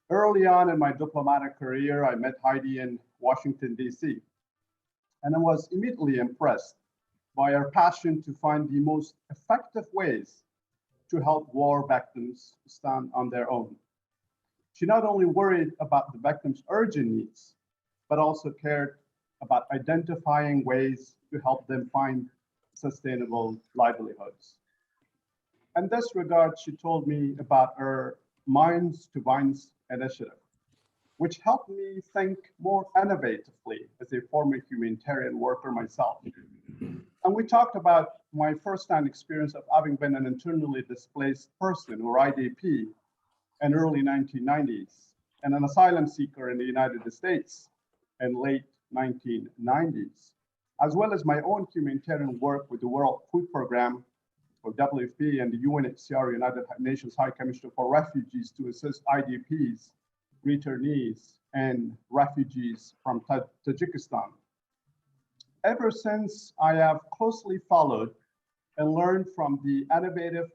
Early on in my diplomatic career, I met Heidi in Washington, D.C., and I was immediately impressed by her passion to find the most effective ways to help war victims stand on their own. She not only worried about the victims' urgent needs, but also cared about identifying ways to help them find sustainable livelihoods. In this regard, she told me about her Minds to Vines initiative, which helped me think more innovatively as a former humanitarian worker myself. And we talked about my firsthand experience of having been an internally displaced person, or IDP, in early 1990s, and an asylum seeker in the United States in late 1990s, as well as my own humanitarian work with the World Food Programme, or WFP, and the UNHCR, United Nations High Commissioner for Refugees, to assist IDPs, returnees, and refugees from Tajikistan. Ever since, I have closely followed and learned from the innovative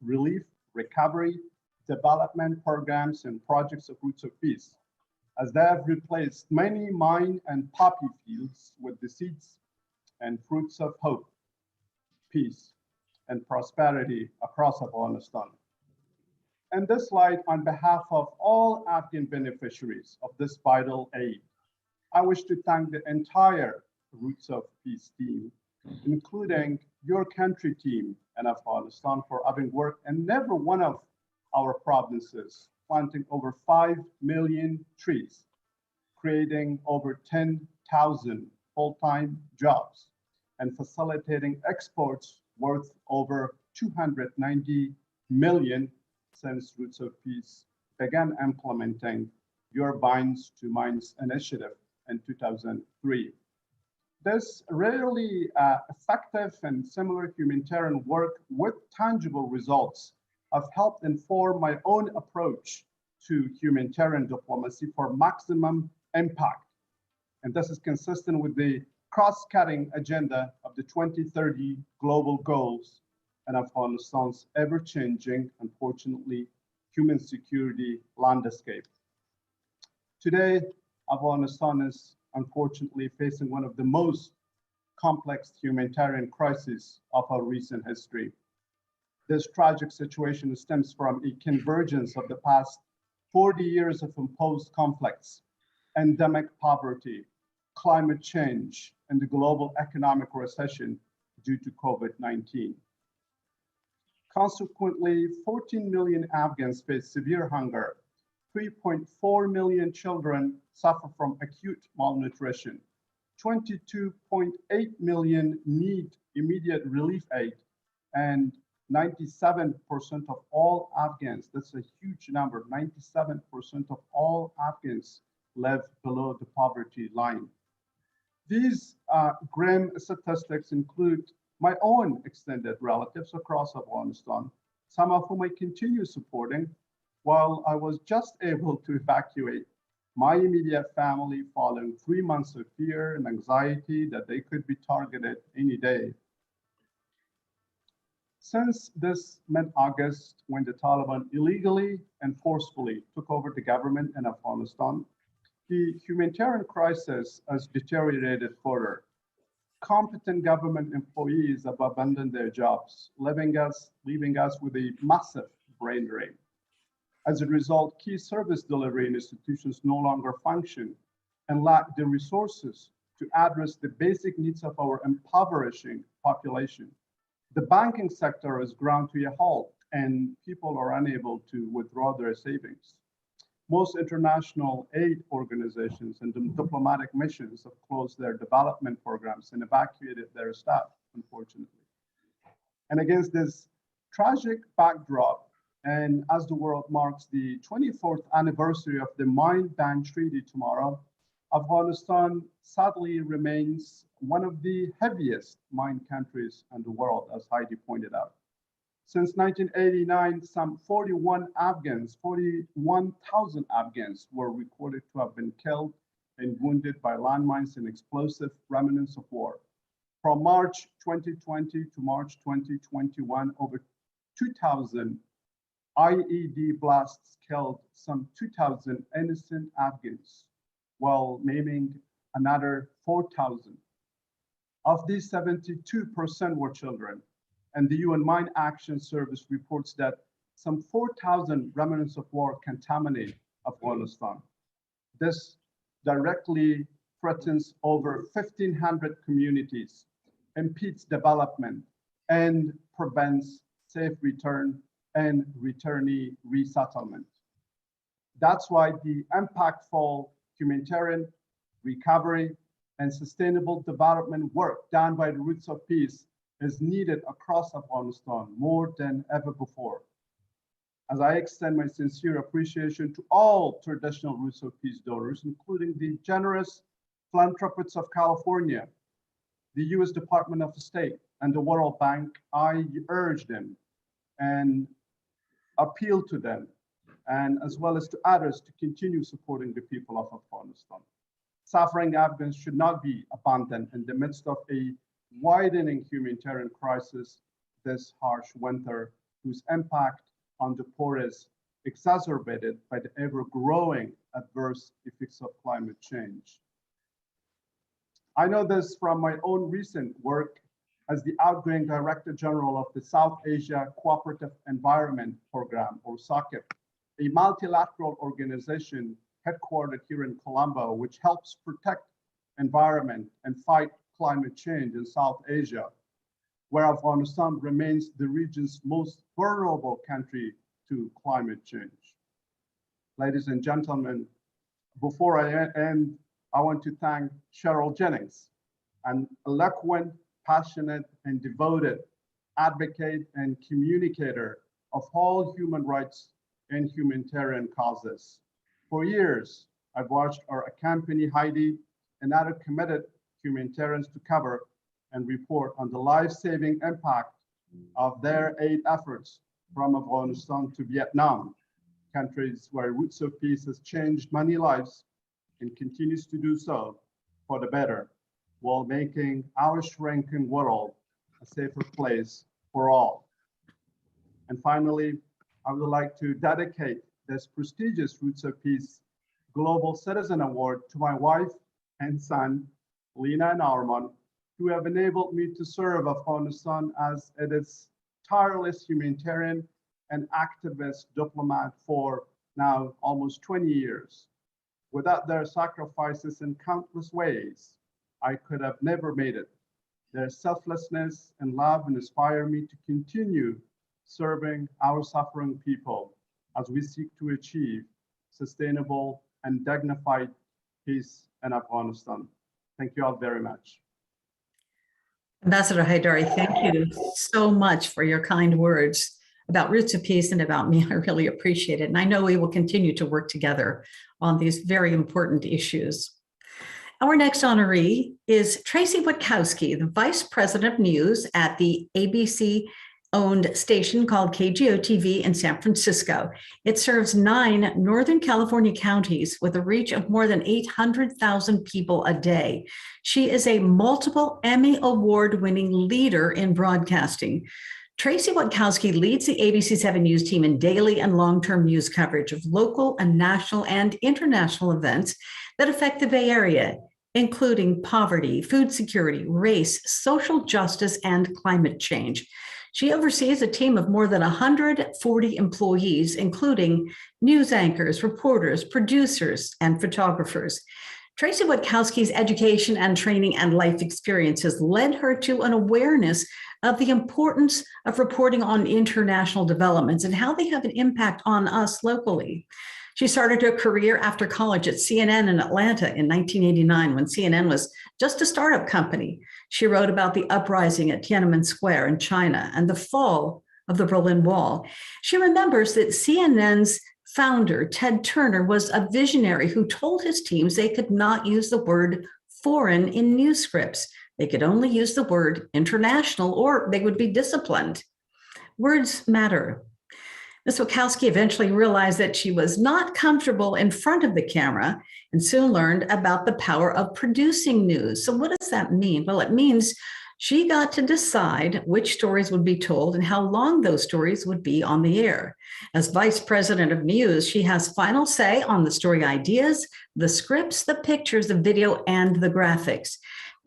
relief, recovery, development programs and projects of Roots of Peace, as they have replaced many mine and poppy fields with the seeds and fruits of hope, peace, and prosperity across Afghanistan. And this slide, on behalf of all Afghan beneficiaries of this vital aid, I wish to thank the entire Roots of Peace team, including your country team in Afghanistan, for having worked in every one of our provinces, planting over 5 million trees, creating over 10,000 full-time jobs, and facilitating exports worth over 290 million since Roots of Peace began implementing Your Vines to Mines initiative in 2003. This rarely effective and similar humanitarian work with tangible results have helped inform my own approach to humanitarian diplomacy for maximum impact. And this is consistent with the cross-cutting agenda of the 2030 global goals and Afghanistan's ever-changing, unfortunately, human security landscape. Today, Afghanistan is unfortunately facing one of the most complex humanitarian crises of our recent history. This tragic situation stems from a convergence of the past 40 years of imposed conflicts, endemic poverty, climate change, and the global economic recession due to COVID-19. Consequently, 14 million Afghans face severe hunger, 3.4 million children suffer from acute malnutrition, 22.8 million need immediate relief aid, and 97% of all Afghans, that's a huge number, 97% of all Afghans live below the poverty line. These grim statistics include my own extended relatives across Afghanistan, some of whom I continue supporting, while I was just able to evacuate my immediate family following 3 months of fear and anxiety that they could be targeted any day. Since this mid-August, when the Taliban illegally and forcefully took over the government in Afghanistan, the humanitarian crisis has deteriorated further. Competent government employees have abandoned their jobs, leaving us with a massive brain drain. As a result, key service delivery institutions no longer function and lack the resources to address the basic needs of our impoverishing population. The banking sector has ground to a halt and people are unable to withdraw their savings. Most international aid organizations and diplomatic missions have closed their development programs and evacuated their staff, unfortunately. And against this tragic backdrop, and as the world marks the 24th anniversary of the Mine Ban Treaty tomorrow, Afghanistan sadly remains one of the heaviest mine countries in the world, as Heidi pointed out. Since 1989, some 41,000 Afghans were recorded to have been killed and wounded by landmines and explosive remnants of war. From March 2020 to March 2021, over 2,000 IED blasts killed some 2,000 innocent Afghans, while maiming another 4,000. Of these, 72% were children. And the UN Mine Action Service reports that some 4,000 remnants of war contaminate Afghanistan. This directly threatens over 1,500 communities, impedes development, and prevents safe return and returnee resettlement. That's why the impactful humanitarian recovery and sustainable development work done by the Roots of Peace is needed across Afghanistan more than ever before. As I extend my sincere appreciation to all traditional Roots of Peace donors, including the generous philanthropists of California, the US Department of State, and the World Bank, I urge them and appeal to them, and as well as to others, to continue supporting the people of Afghanistan. Suffering Afghans should not be abandoned in the midst of a widening humanitarian crisis this harsh winter, whose impact on the poor is exacerbated by the ever-growing adverse effects of climate change. I know this from my own recent work as the outgoing Director General of the South Asia Cooperative Environment Program, or SACEP, a multilateral organization headquartered here in Colombo, which helps protect environment and fight climate change in South Asia, where Afghanistan remains the region's most vulnerable country to climate change. Ladies and gentlemen, before I end, I want to thank Cheryl Jennings, an eloquent, passionate, and devoted advocate and communicator of all human rights and humanitarian causes. For years, I've watched her accompany Heidi and other committed humanitarians to cover and report on the life-saving impact of their aid efforts from Afghanistan to Vietnam, countries where Roots of Peace has changed many lives and continues to do so for the better, while making our shrinking world a safer place for all. And finally, I would like to dedicate this prestigious Roots of Peace Global Citizen Award to my wife and son, Lena and Arman, who have enabled me to serve Afghanistan as its tireless humanitarian and activist diplomat for now almost 20 years. Without their sacrifices in countless ways, I could have never made it. Their selflessness and love inspire me to continue serving our suffering people as we seek to achieve sustainable and dignified peace in Afghanistan. Thank you all very much. Ambassador Haidari, thank you so much for your kind words about Roots of Peace and about me. I really appreciate it. And I know we will continue to work together on these very important issues. Our next honoree is Tracy Witkowski, the Vice President of News at the ABC-owned station called KGO-TV in San Francisco. It serves 9 Northern California counties with a reach of more than 800,000 people a day. She is a multiple Emmy Award-winning leader in broadcasting. Tracy Witkowski leads the ABC 7 News team in daily and long-term news coverage of local and national and international events that affect the Bay Area, including poverty, food security, race, social justice, and climate change. She oversees a team of more than 140 employees, including news anchors, reporters, producers, and photographers. Tracy Witkowski's education and training and life experiences led her to an awareness of the importance of reporting on international developments and how they have an impact on us locally. She started her career after college at CNN in Atlanta in 1989, when CNN was just a startup company. She wrote about the uprising at Tiananmen Square in China and the fall of the Berlin Wall. She remembers that CNN's founder, Ted Turner, was a visionary who told his teams they could not use the word foreign in news scripts. They could only use the word international or they would be disciplined. Words matter. Ms. Witkowski eventually realized that she was not comfortable in front of the camera and soon learned about the power of producing news. So what does that mean? Well, it means she got to decide which stories would be told and how long those stories would be on the air. As Vice President of News, she has final say on the story ideas, the scripts, the pictures, the video, and the graphics.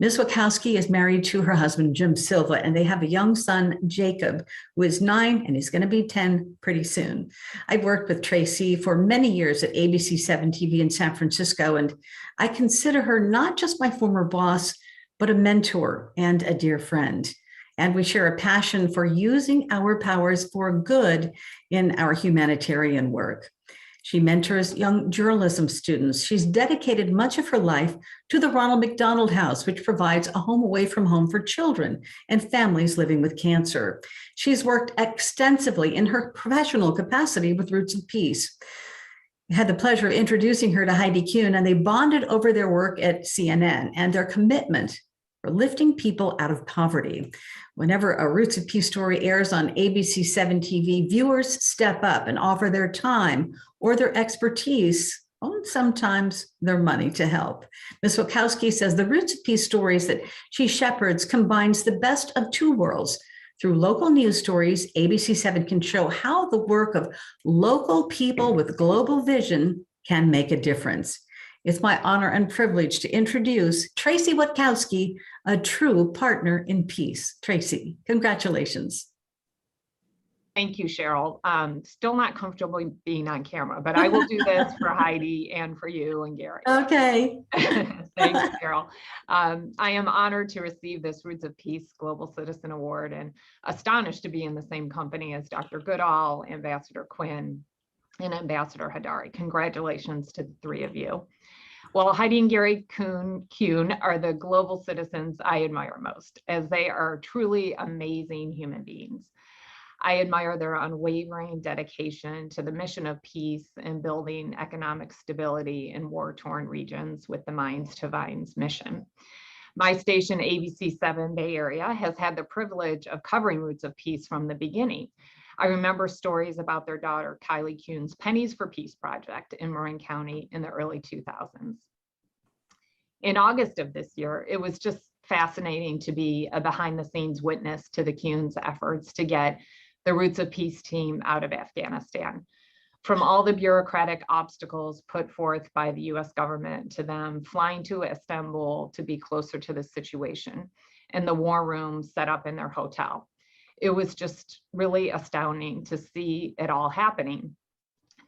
Ms. Witkowski is married to her husband, Jim Silva, and they have a young son, Jacob, who is 9 and he's going to be 10 pretty soon. I've worked with Tracy for many years at ABC 7 TV in San Francisco, and I consider her not just my former boss, but a mentor and a dear friend. And we share a passion for using our powers for good in our humanitarian work. She mentors young journalism students. She's dedicated much of her life to the Ronald McDonald House, which provides a home away from home for children and families living with cancer. She's worked extensively in her professional capacity with Roots of Peace. I had the pleasure of introducing her to Heidi Kuhn, and they bonded over their work at CNN and their commitment for lifting people out of poverty. Whenever a Roots of Peace story airs on ABC7 TV, viewers step up and offer their time or their expertise, and sometimes their money to help. Ms. Wachowski says the Roots of Peace stories that she shepherds combines the best of two worlds. Through local news stories, ABC7 can show how the work of local people with global vision can make a difference. It's my honor and privilege to introduce Tracy Wachowski, a true partner in peace. Tracy, congratulations. Thank you, Cheryl. Still not comfortable being on camera, but I will do this for Heidi and for you and Gary. Okay. Thanks, Cheryl. I am honored to receive this Roots of Peace Global Citizen Award and astonished to be in the same company as Dr. Goodall, Ambassador Quinn, and Ambassador Hadari. Congratulations to the three of you. Well, Heidi and Gary Kuhn are the global citizens I admire most, as they are truly amazing human beings. I admire their unwavering dedication to the mission of peace and building economic stability in war-torn regions with the Minds to Vines mission. My station, ABC7 Bay Area, has had the privilege of covering Roots of Peace from the beginning. I remember stories about their daughter, Kylie Kuhn's Pennies for Peace project in Marin County in the early 2000s. In August of this year, it was just fascinating to be a behind-the-scenes witness to the Kuhn's efforts to get the Roots of Peace team out of Afghanistan. From all the bureaucratic obstacles put forth by the US government to them flying to Istanbul to be closer to the situation and the war room set up in their hotel. It was just really astounding to see it all happening,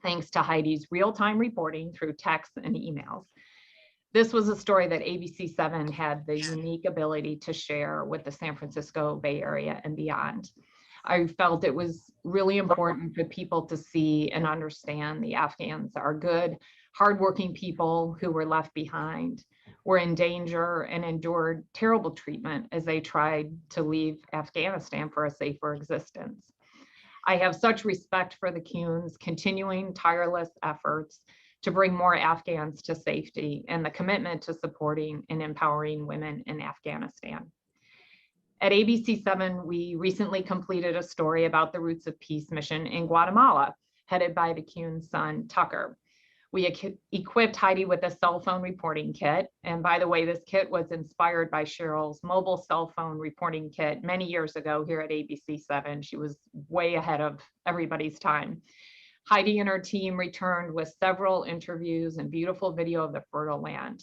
thanks to Heidi's real-time reporting through texts and emails. This was a story that ABC7 had the unique ability to share with the San Francisco Bay Area and beyond. I felt it was really important for people to see and understand the Afghans are good, hardworking people who were left behind, were in danger and endured terrible treatment as they tried to leave Afghanistan for a safer existence. I have such respect for the Kuhn's continuing tireless efforts to bring more Afghans to safety and the commitment to supporting and empowering women in Afghanistan. At ABC7, we recently completed a story about the Roots of Peace mission in Guatemala, headed by the Kuhn's son, Tucker. We equipped Heidi with a cell phone reporting kit. And by the way, this kit was inspired by Cheryl's mobile cell phone reporting kit many years ago here at ABC7. She was way ahead of everybody's time. Heidi and her team returned with several interviews and beautiful video of the fertile land.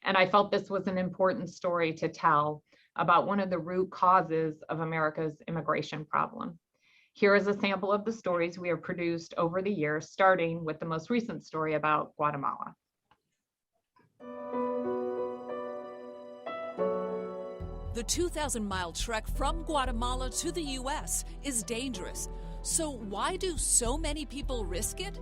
And I felt this was an important story to tell about one of the root causes of America's immigration problem. Here is a sample of the stories we have produced over the years, starting with the most recent story about Guatemala. The 2,000-mile trek from Guatemala to the U.S. is dangerous. So why do so many people risk it?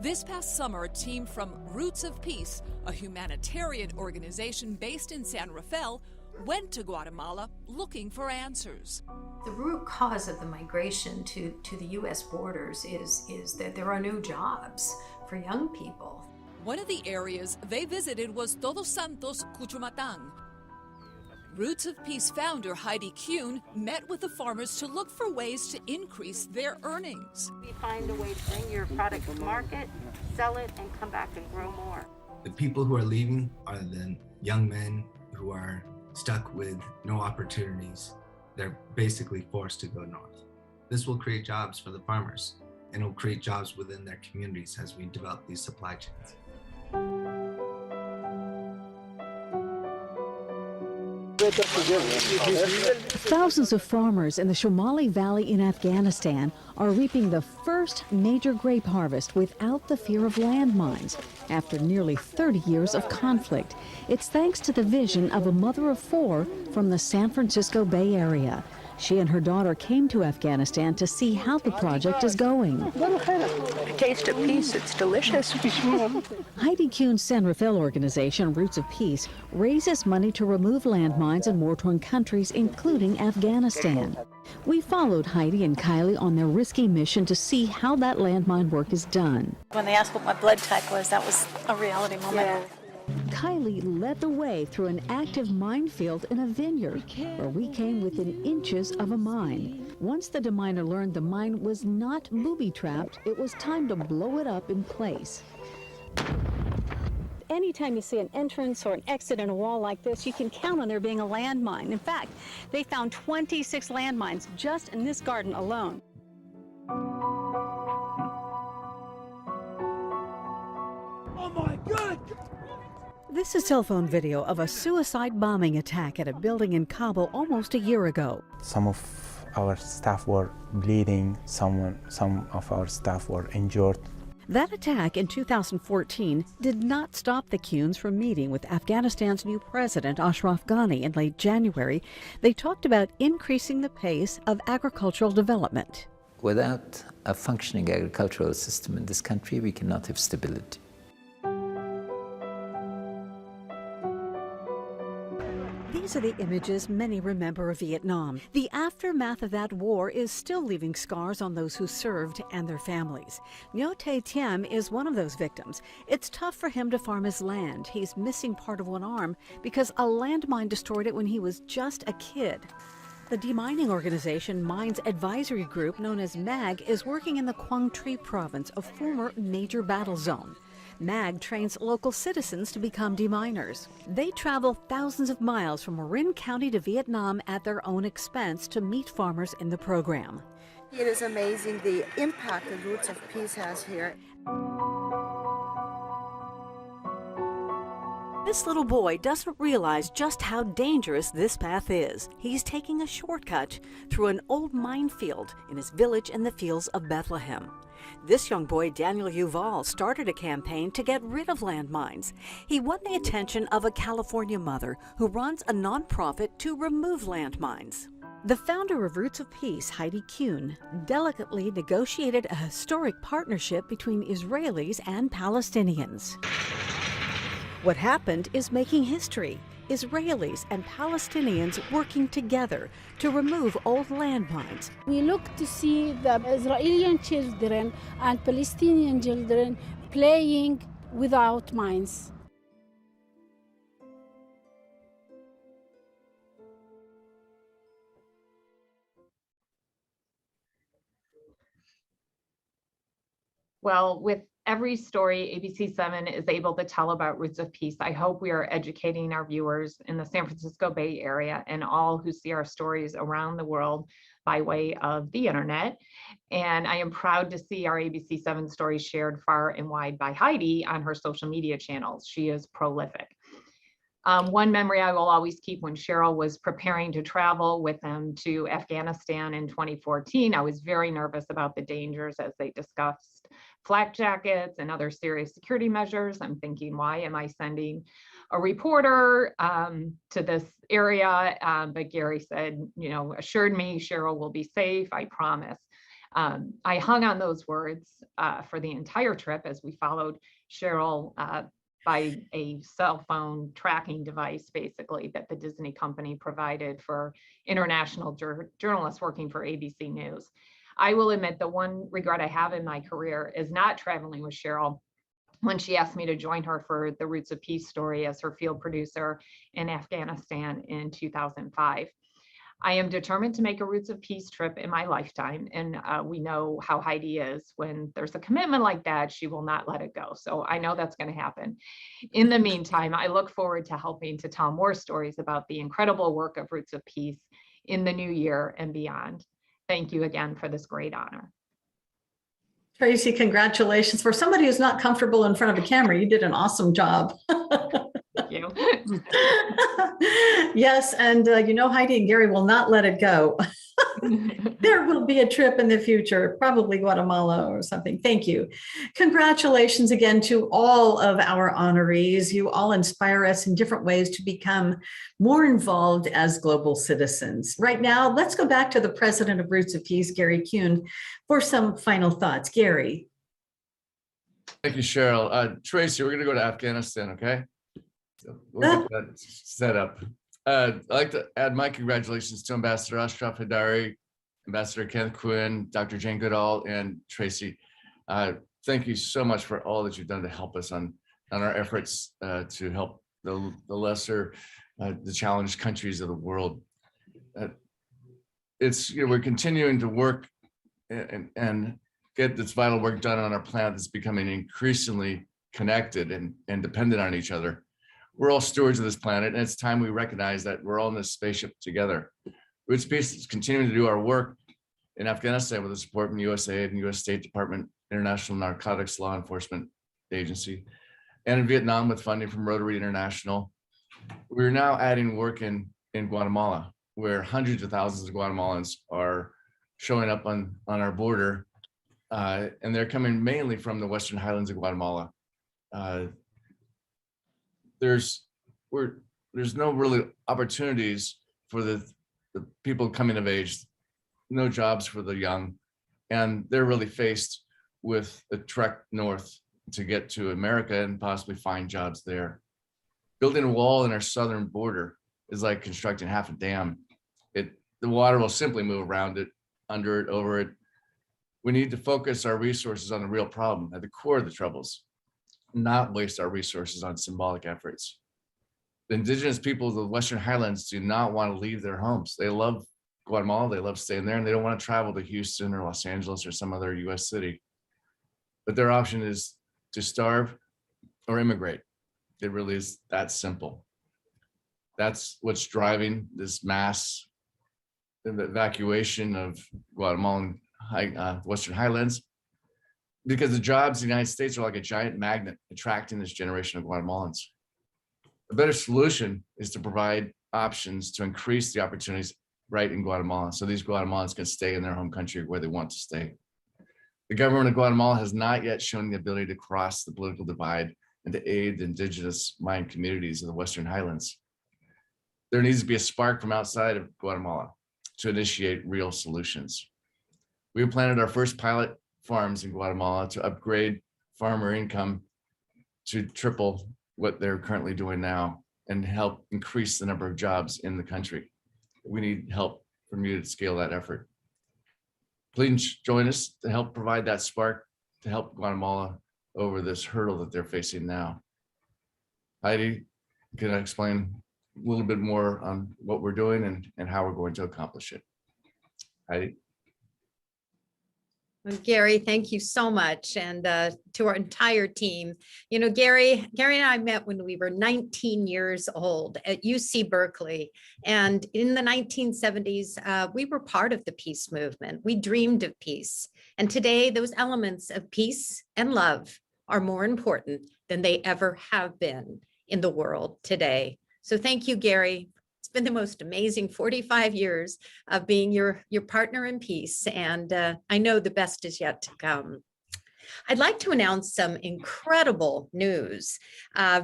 This past summer, a team from Roots of Peace, a humanitarian organization based in San Rafael, went to Guatemala looking for answers. The root cause of the migration to the U.S. borders is that there are no jobs for young people. One of the areas they visited was Todos Santos, Cuchumatan. Roots of Peace founder Heidi Kuhn met with the farmers to look for ways to increase their earnings. We find a way to bring your product to market, sell it, and come back and grow more. The people who are leaving are the young men who are stuck with no opportunities. They're basically forced to go north. This will create jobs for the farmers, and it will create jobs within their communities as we develop these supply chains. Thousands of farmers in the Shomali Valley in Afghanistan are reaping the first major grape harvest without the fear of landmines after nearly 30 years of conflict. It's thanks to the vision of a mother of four from the San Francisco Bay Area. She and her daughter came to Afghanistan to see how the project is going. A taste of peace, it's delicious. Heidi Kuhn's San Rafael organization, Roots of Peace, raises money to remove landmines in war-torn countries, including Afghanistan. We followed Heidi and Kylie on their risky mission to see how that landmine work is done. When they asked what my blood type was, that was a reality moment. Yeah. Kylie led the way through an active minefield in a vineyard where we came within inches of a mine. Once the deminer learned the mine was not booby-trapped, it was time to blow it up in place. Anytime you see an entrance or an exit in a wall like this, you can count on there being a landmine. In fact, they found 26 landmines just in this garden alone. Oh my God! This is cell phone video of a suicide bombing attack at a building in Kabul almost a year ago. Some of our staff were bleeding, some of our staff were injured. That attack in 2014 did not stop the Kuhns from meeting with Afghanistan's new president, Ashraf Ghani, in late January. They talked about increasing the pace of agricultural development. Without a functioning agricultural system in this country, we cannot have stability. These are the images many remember of Vietnam. The aftermath of that war is still leaving scars on those who served and their families. Ngo Tay Tiem is one of those victims. It's tough for him to farm his land. He's missing part of one arm because a landmine destroyed it when he was just a kid. The demining organization Mines Advisory Group, known as MAG, is working in the Quang Tri province, a former major battle zone. MAG trains local citizens to become deminers. They travel thousands of miles from Marin County to Vietnam at their own expense to meet farmers in the program. It is amazing the impact the Roots of Peace has here. This little boy doesn't realize just how dangerous this path is. He's taking a shortcut through an old minefield in his village in the fields of Bethlehem. This young boy, Daniel Yuval, started a campaign to get rid of landmines. He won the attention of a California mother who runs a nonprofit to remove landmines. The founder of Roots of Peace, Heidi Kuhn, delicately negotiated a historic partnership between Israelis and Palestinians. What happened is making history. Israelis and Palestinians working together to remove old landmines. We look to see the Israeli children and Palestinian children playing without mines. Well, with every story ABC7 is able to tell about Roots of Peace, I hope we are educating our viewers in the San Francisco Bay Area and all who see our stories around the world by way of the internet. And I am proud to see our ABC7 stories shared far and wide by Heidi on her social media channels. She is prolific. One memory I will always keep: when Cheryl was preparing to travel with them to Afghanistan in 2014, I was very nervous about the dangers as they discussed flak jackets and other serious security measures. I'm thinking, why am I sending a reporter to this area? But Gary said, assured me Cheryl will be safe, I promise. I hung on those words for the entire trip as we followed Cheryl by a cell phone tracking device, basically, that the Disney company provided for international journalists working for ABC News. I will admit the one regret I have in my career is not traveling with Cheryl when she asked me to join her for the Roots of Peace story as her field producer in Afghanistan in 2005. I am determined to make a Roots of Peace trip in my lifetime, and we know how Heidi is. When there's a commitment like that, she will not let it go. So I know that's going to happen. In the meantime, I look forward to helping to tell more stories about the incredible work of Roots of Peace in the new year and beyond. Thank you again for this great honor. Tracy, congratulations. For somebody who's not comfortable in front of a camera, you did an awesome job. Thank you. you. Yes, and Heidi and Gary will not let it go. There will be a trip in the future, probably Guatemala or something. Thank you. Congratulations again to all of our honorees. You all inspire us in different ways to become more involved as global citizens. Right now, let's go back to the president of Roots of Peace, Gary Kuhn, for some final thoughts. Gary. Thank you, Cheryl. Tracy, we're going to go to Afghanistan, okay? We'll get that set up. I'd like to add my congratulations to Ambassador Ashraf Haidari, Ambassador Kenneth Quinn, Dr. Jane Goodall, and Tracy. Thank you so much for all that you've done to help us on our efforts to help the lesser, the challenged countries of the world. We're continuing to work and get this vital work done on our planet that's becoming increasingly connected and dependent on each other. We're all stewards of this planet, and it's time we recognize that we're all in this spaceship together. Roots Peace is continuing to do our work in Afghanistan with the support from USAID and US State Department, International Narcotics Law Enforcement Agency, and in Vietnam with funding from Rotary International. We're now adding work in Guatemala, where hundreds of thousands of Guatemalans are showing up on our border, and they're coming mainly from the Western Highlands of Guatemala. There's no really opportunities for the people coming of age, no jobs for the young, and they're really faced with a trek north to get to America and possibly find jobs there. Building a wall in our southern border is like constructing half a dam. The water will simply move around it, under it, over it. We need to focus our resources on the real problem at the core of the troubles, not waste our resources on symbolic efforts. The indigenous people of the Western Highlands do not want to leave their homes. They love Guatemala, they love staying there, and they don't want to travel to Houston or Los Angeles or some other US city. But their option is to starve or immigrate. It really is that simple. That's what's driving this mass evacuation of Guatemalan Western Highlands, because the jobs in the United States are like a giant magnet attracting this generation of Guatemalans. A better solution is to provide options to increase the opportunities right in Guatemala, so these Guatemalans can stay in their home country where they want to stay. The government of Guatemala has not yet shown the ability to cross the political divide and to aid the indigenous Mayan communities of the Western Highlands. There needs to be a spark from outside of Guatemala to initiate real solutions. We planted our first pilot farms in Guatemala to upgrade farmer income to triple what they're currently doing now and help increase the number of jobs in the country. We need help from you to scale that effort. Please join us to help provide that spark to help Guatemala over this hurdle that they're facing now. Heidi, can I explain a little bit more on what we're doing and how we're going to accomplish it? Heidi? Well, Gary, thank you so much. And to our entire team, Gary and I met when we were 19 years old at UC Berkeley. And in the 1970s, we were part of the peace movement. We dreamed of peace. And today, those elements of peace and love are more important than they ever have been in the world today. So thank you, Gary. It's been the most amazing 45 years of being your partner in peace. And I know the best is yet to come. I'd like to announce some incredible news.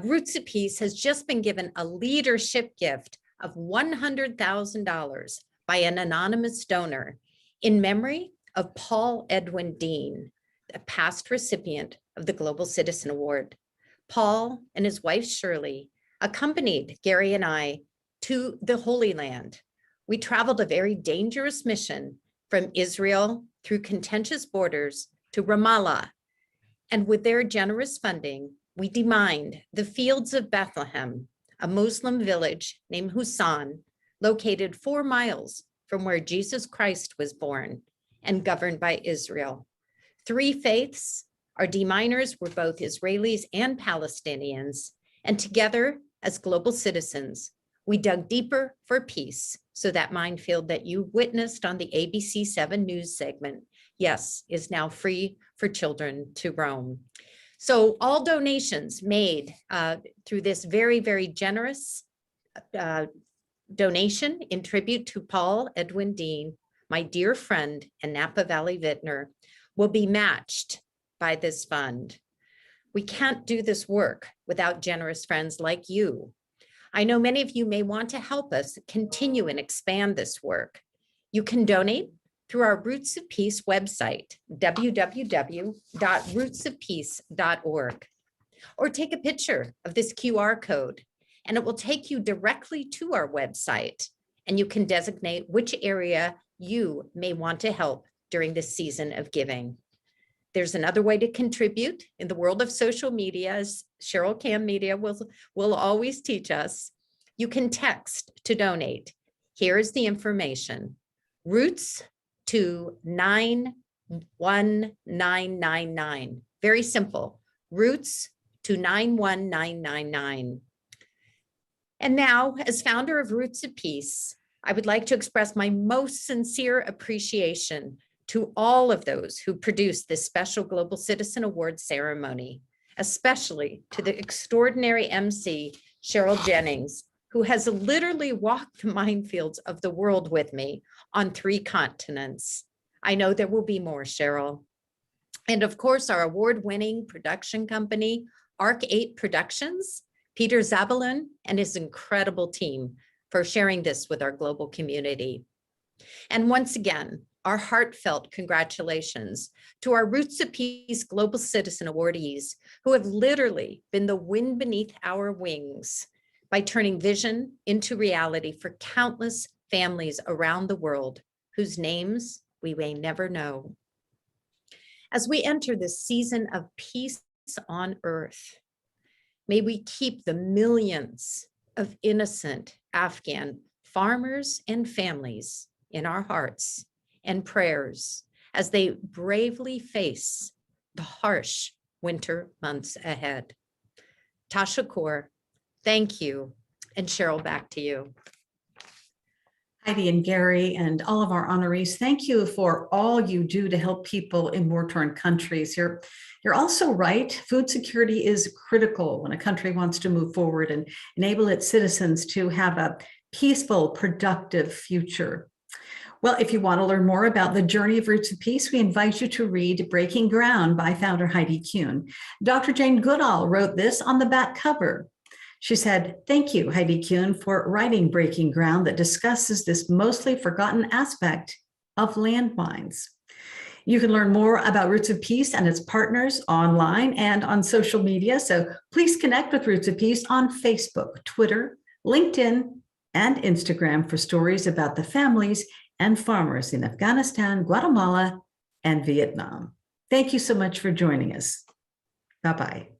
Roots of Peace has just been given a leadership gift of $100,000 by an anonymous donor in memory of Paul Edwin Dean, a past recipient of the Global Citizen Award. Paul and his wife Shirley accompanied Gary and I to the Holy Land. We traveled a very dangerous mission from Israel through contentious borders to Ramallah. And with their generous funding, we demined the fields of Bethlehem, a Muslim village named Husan, located 4 miles from where Jesus Christ was born and governed by Israel. 3 faiths, our deminers were both Israelis and Palestinians, and together as global citizens, we dug deeper for peace, so that minefield that you witnessed on the ABC7 news segment, yes, is now free for children to roam. So all donations made through this very, very generous donation in tribute to Paul Edwin Dean, my dear friend and Napa Valley Vintner, will be matched by this fund. We can't do this work without generous friends like you. I know many of you may want to help us continue and expand this work. You can donate through our Roots of Peace website, www.rootsofpeace.org, or take a picture of this QR code and it will take you directly to our website, and you can designate which area you may want to help during this season of giving. There's another way to contribute in the world of social media, as Cheryl Cam Media will always teach us. You can text to donate. Here is the information. Roots to 91999. Very simple. Roots to 91999. And now, as founder of Roots of Peace, I would like to express my most sincere appreciation to all of those who produced this special Global Citizen Award ceremony, especially to the extraordinary MC, Cheryl Jennings, who has literally walked the minefields of the world with me on 3 continents. I know there will be more, Cheryl. And of course, our award-winning production company, Arc 8 Productions, Peter Zabalun and his incredible team for sharing this with our global community. And once again, our heartfelt congratulations to our Roots of Peace Global Citizen awardees who have literally been the wind beneath our wings by turning vision into reality for countless families around the world whose names we may never know. As we enter this season of peace on earth, may we keep the millions of innocent Afghan farmers and families in our hearts and prayers as they bravely face the harsh winter months ahead. Tasha Kaur, thank you. And Cheryl, back to you. Heidi and Gary and all of our honorees, thank you for all you do to help people in war-torn countries. You're also right. Food security is critical when a country wants to move forward and enable its citizens to have a peaceful, productive future. Well, if you want to learn more about the journey of Roots of Peace, we invite you to read Breaking Ground by founder Heidi Kuhn. Dr. Jane Goodall wrote this on the back cover. She said, "Thank you, Heidi Kuhn, for writing Breaking Ground that discusses this mostly forgotten aspect of landmines." You can learn more about Roots of Peace and its partners online and on social media. So please connect with Roots of Peace on Facebook, Twitter, LinkedIn, and Instagram for stories about the families and farmers in Afghanistan, Guatemala, and Vietnam. Thank you so much for joining us. Bye-bye.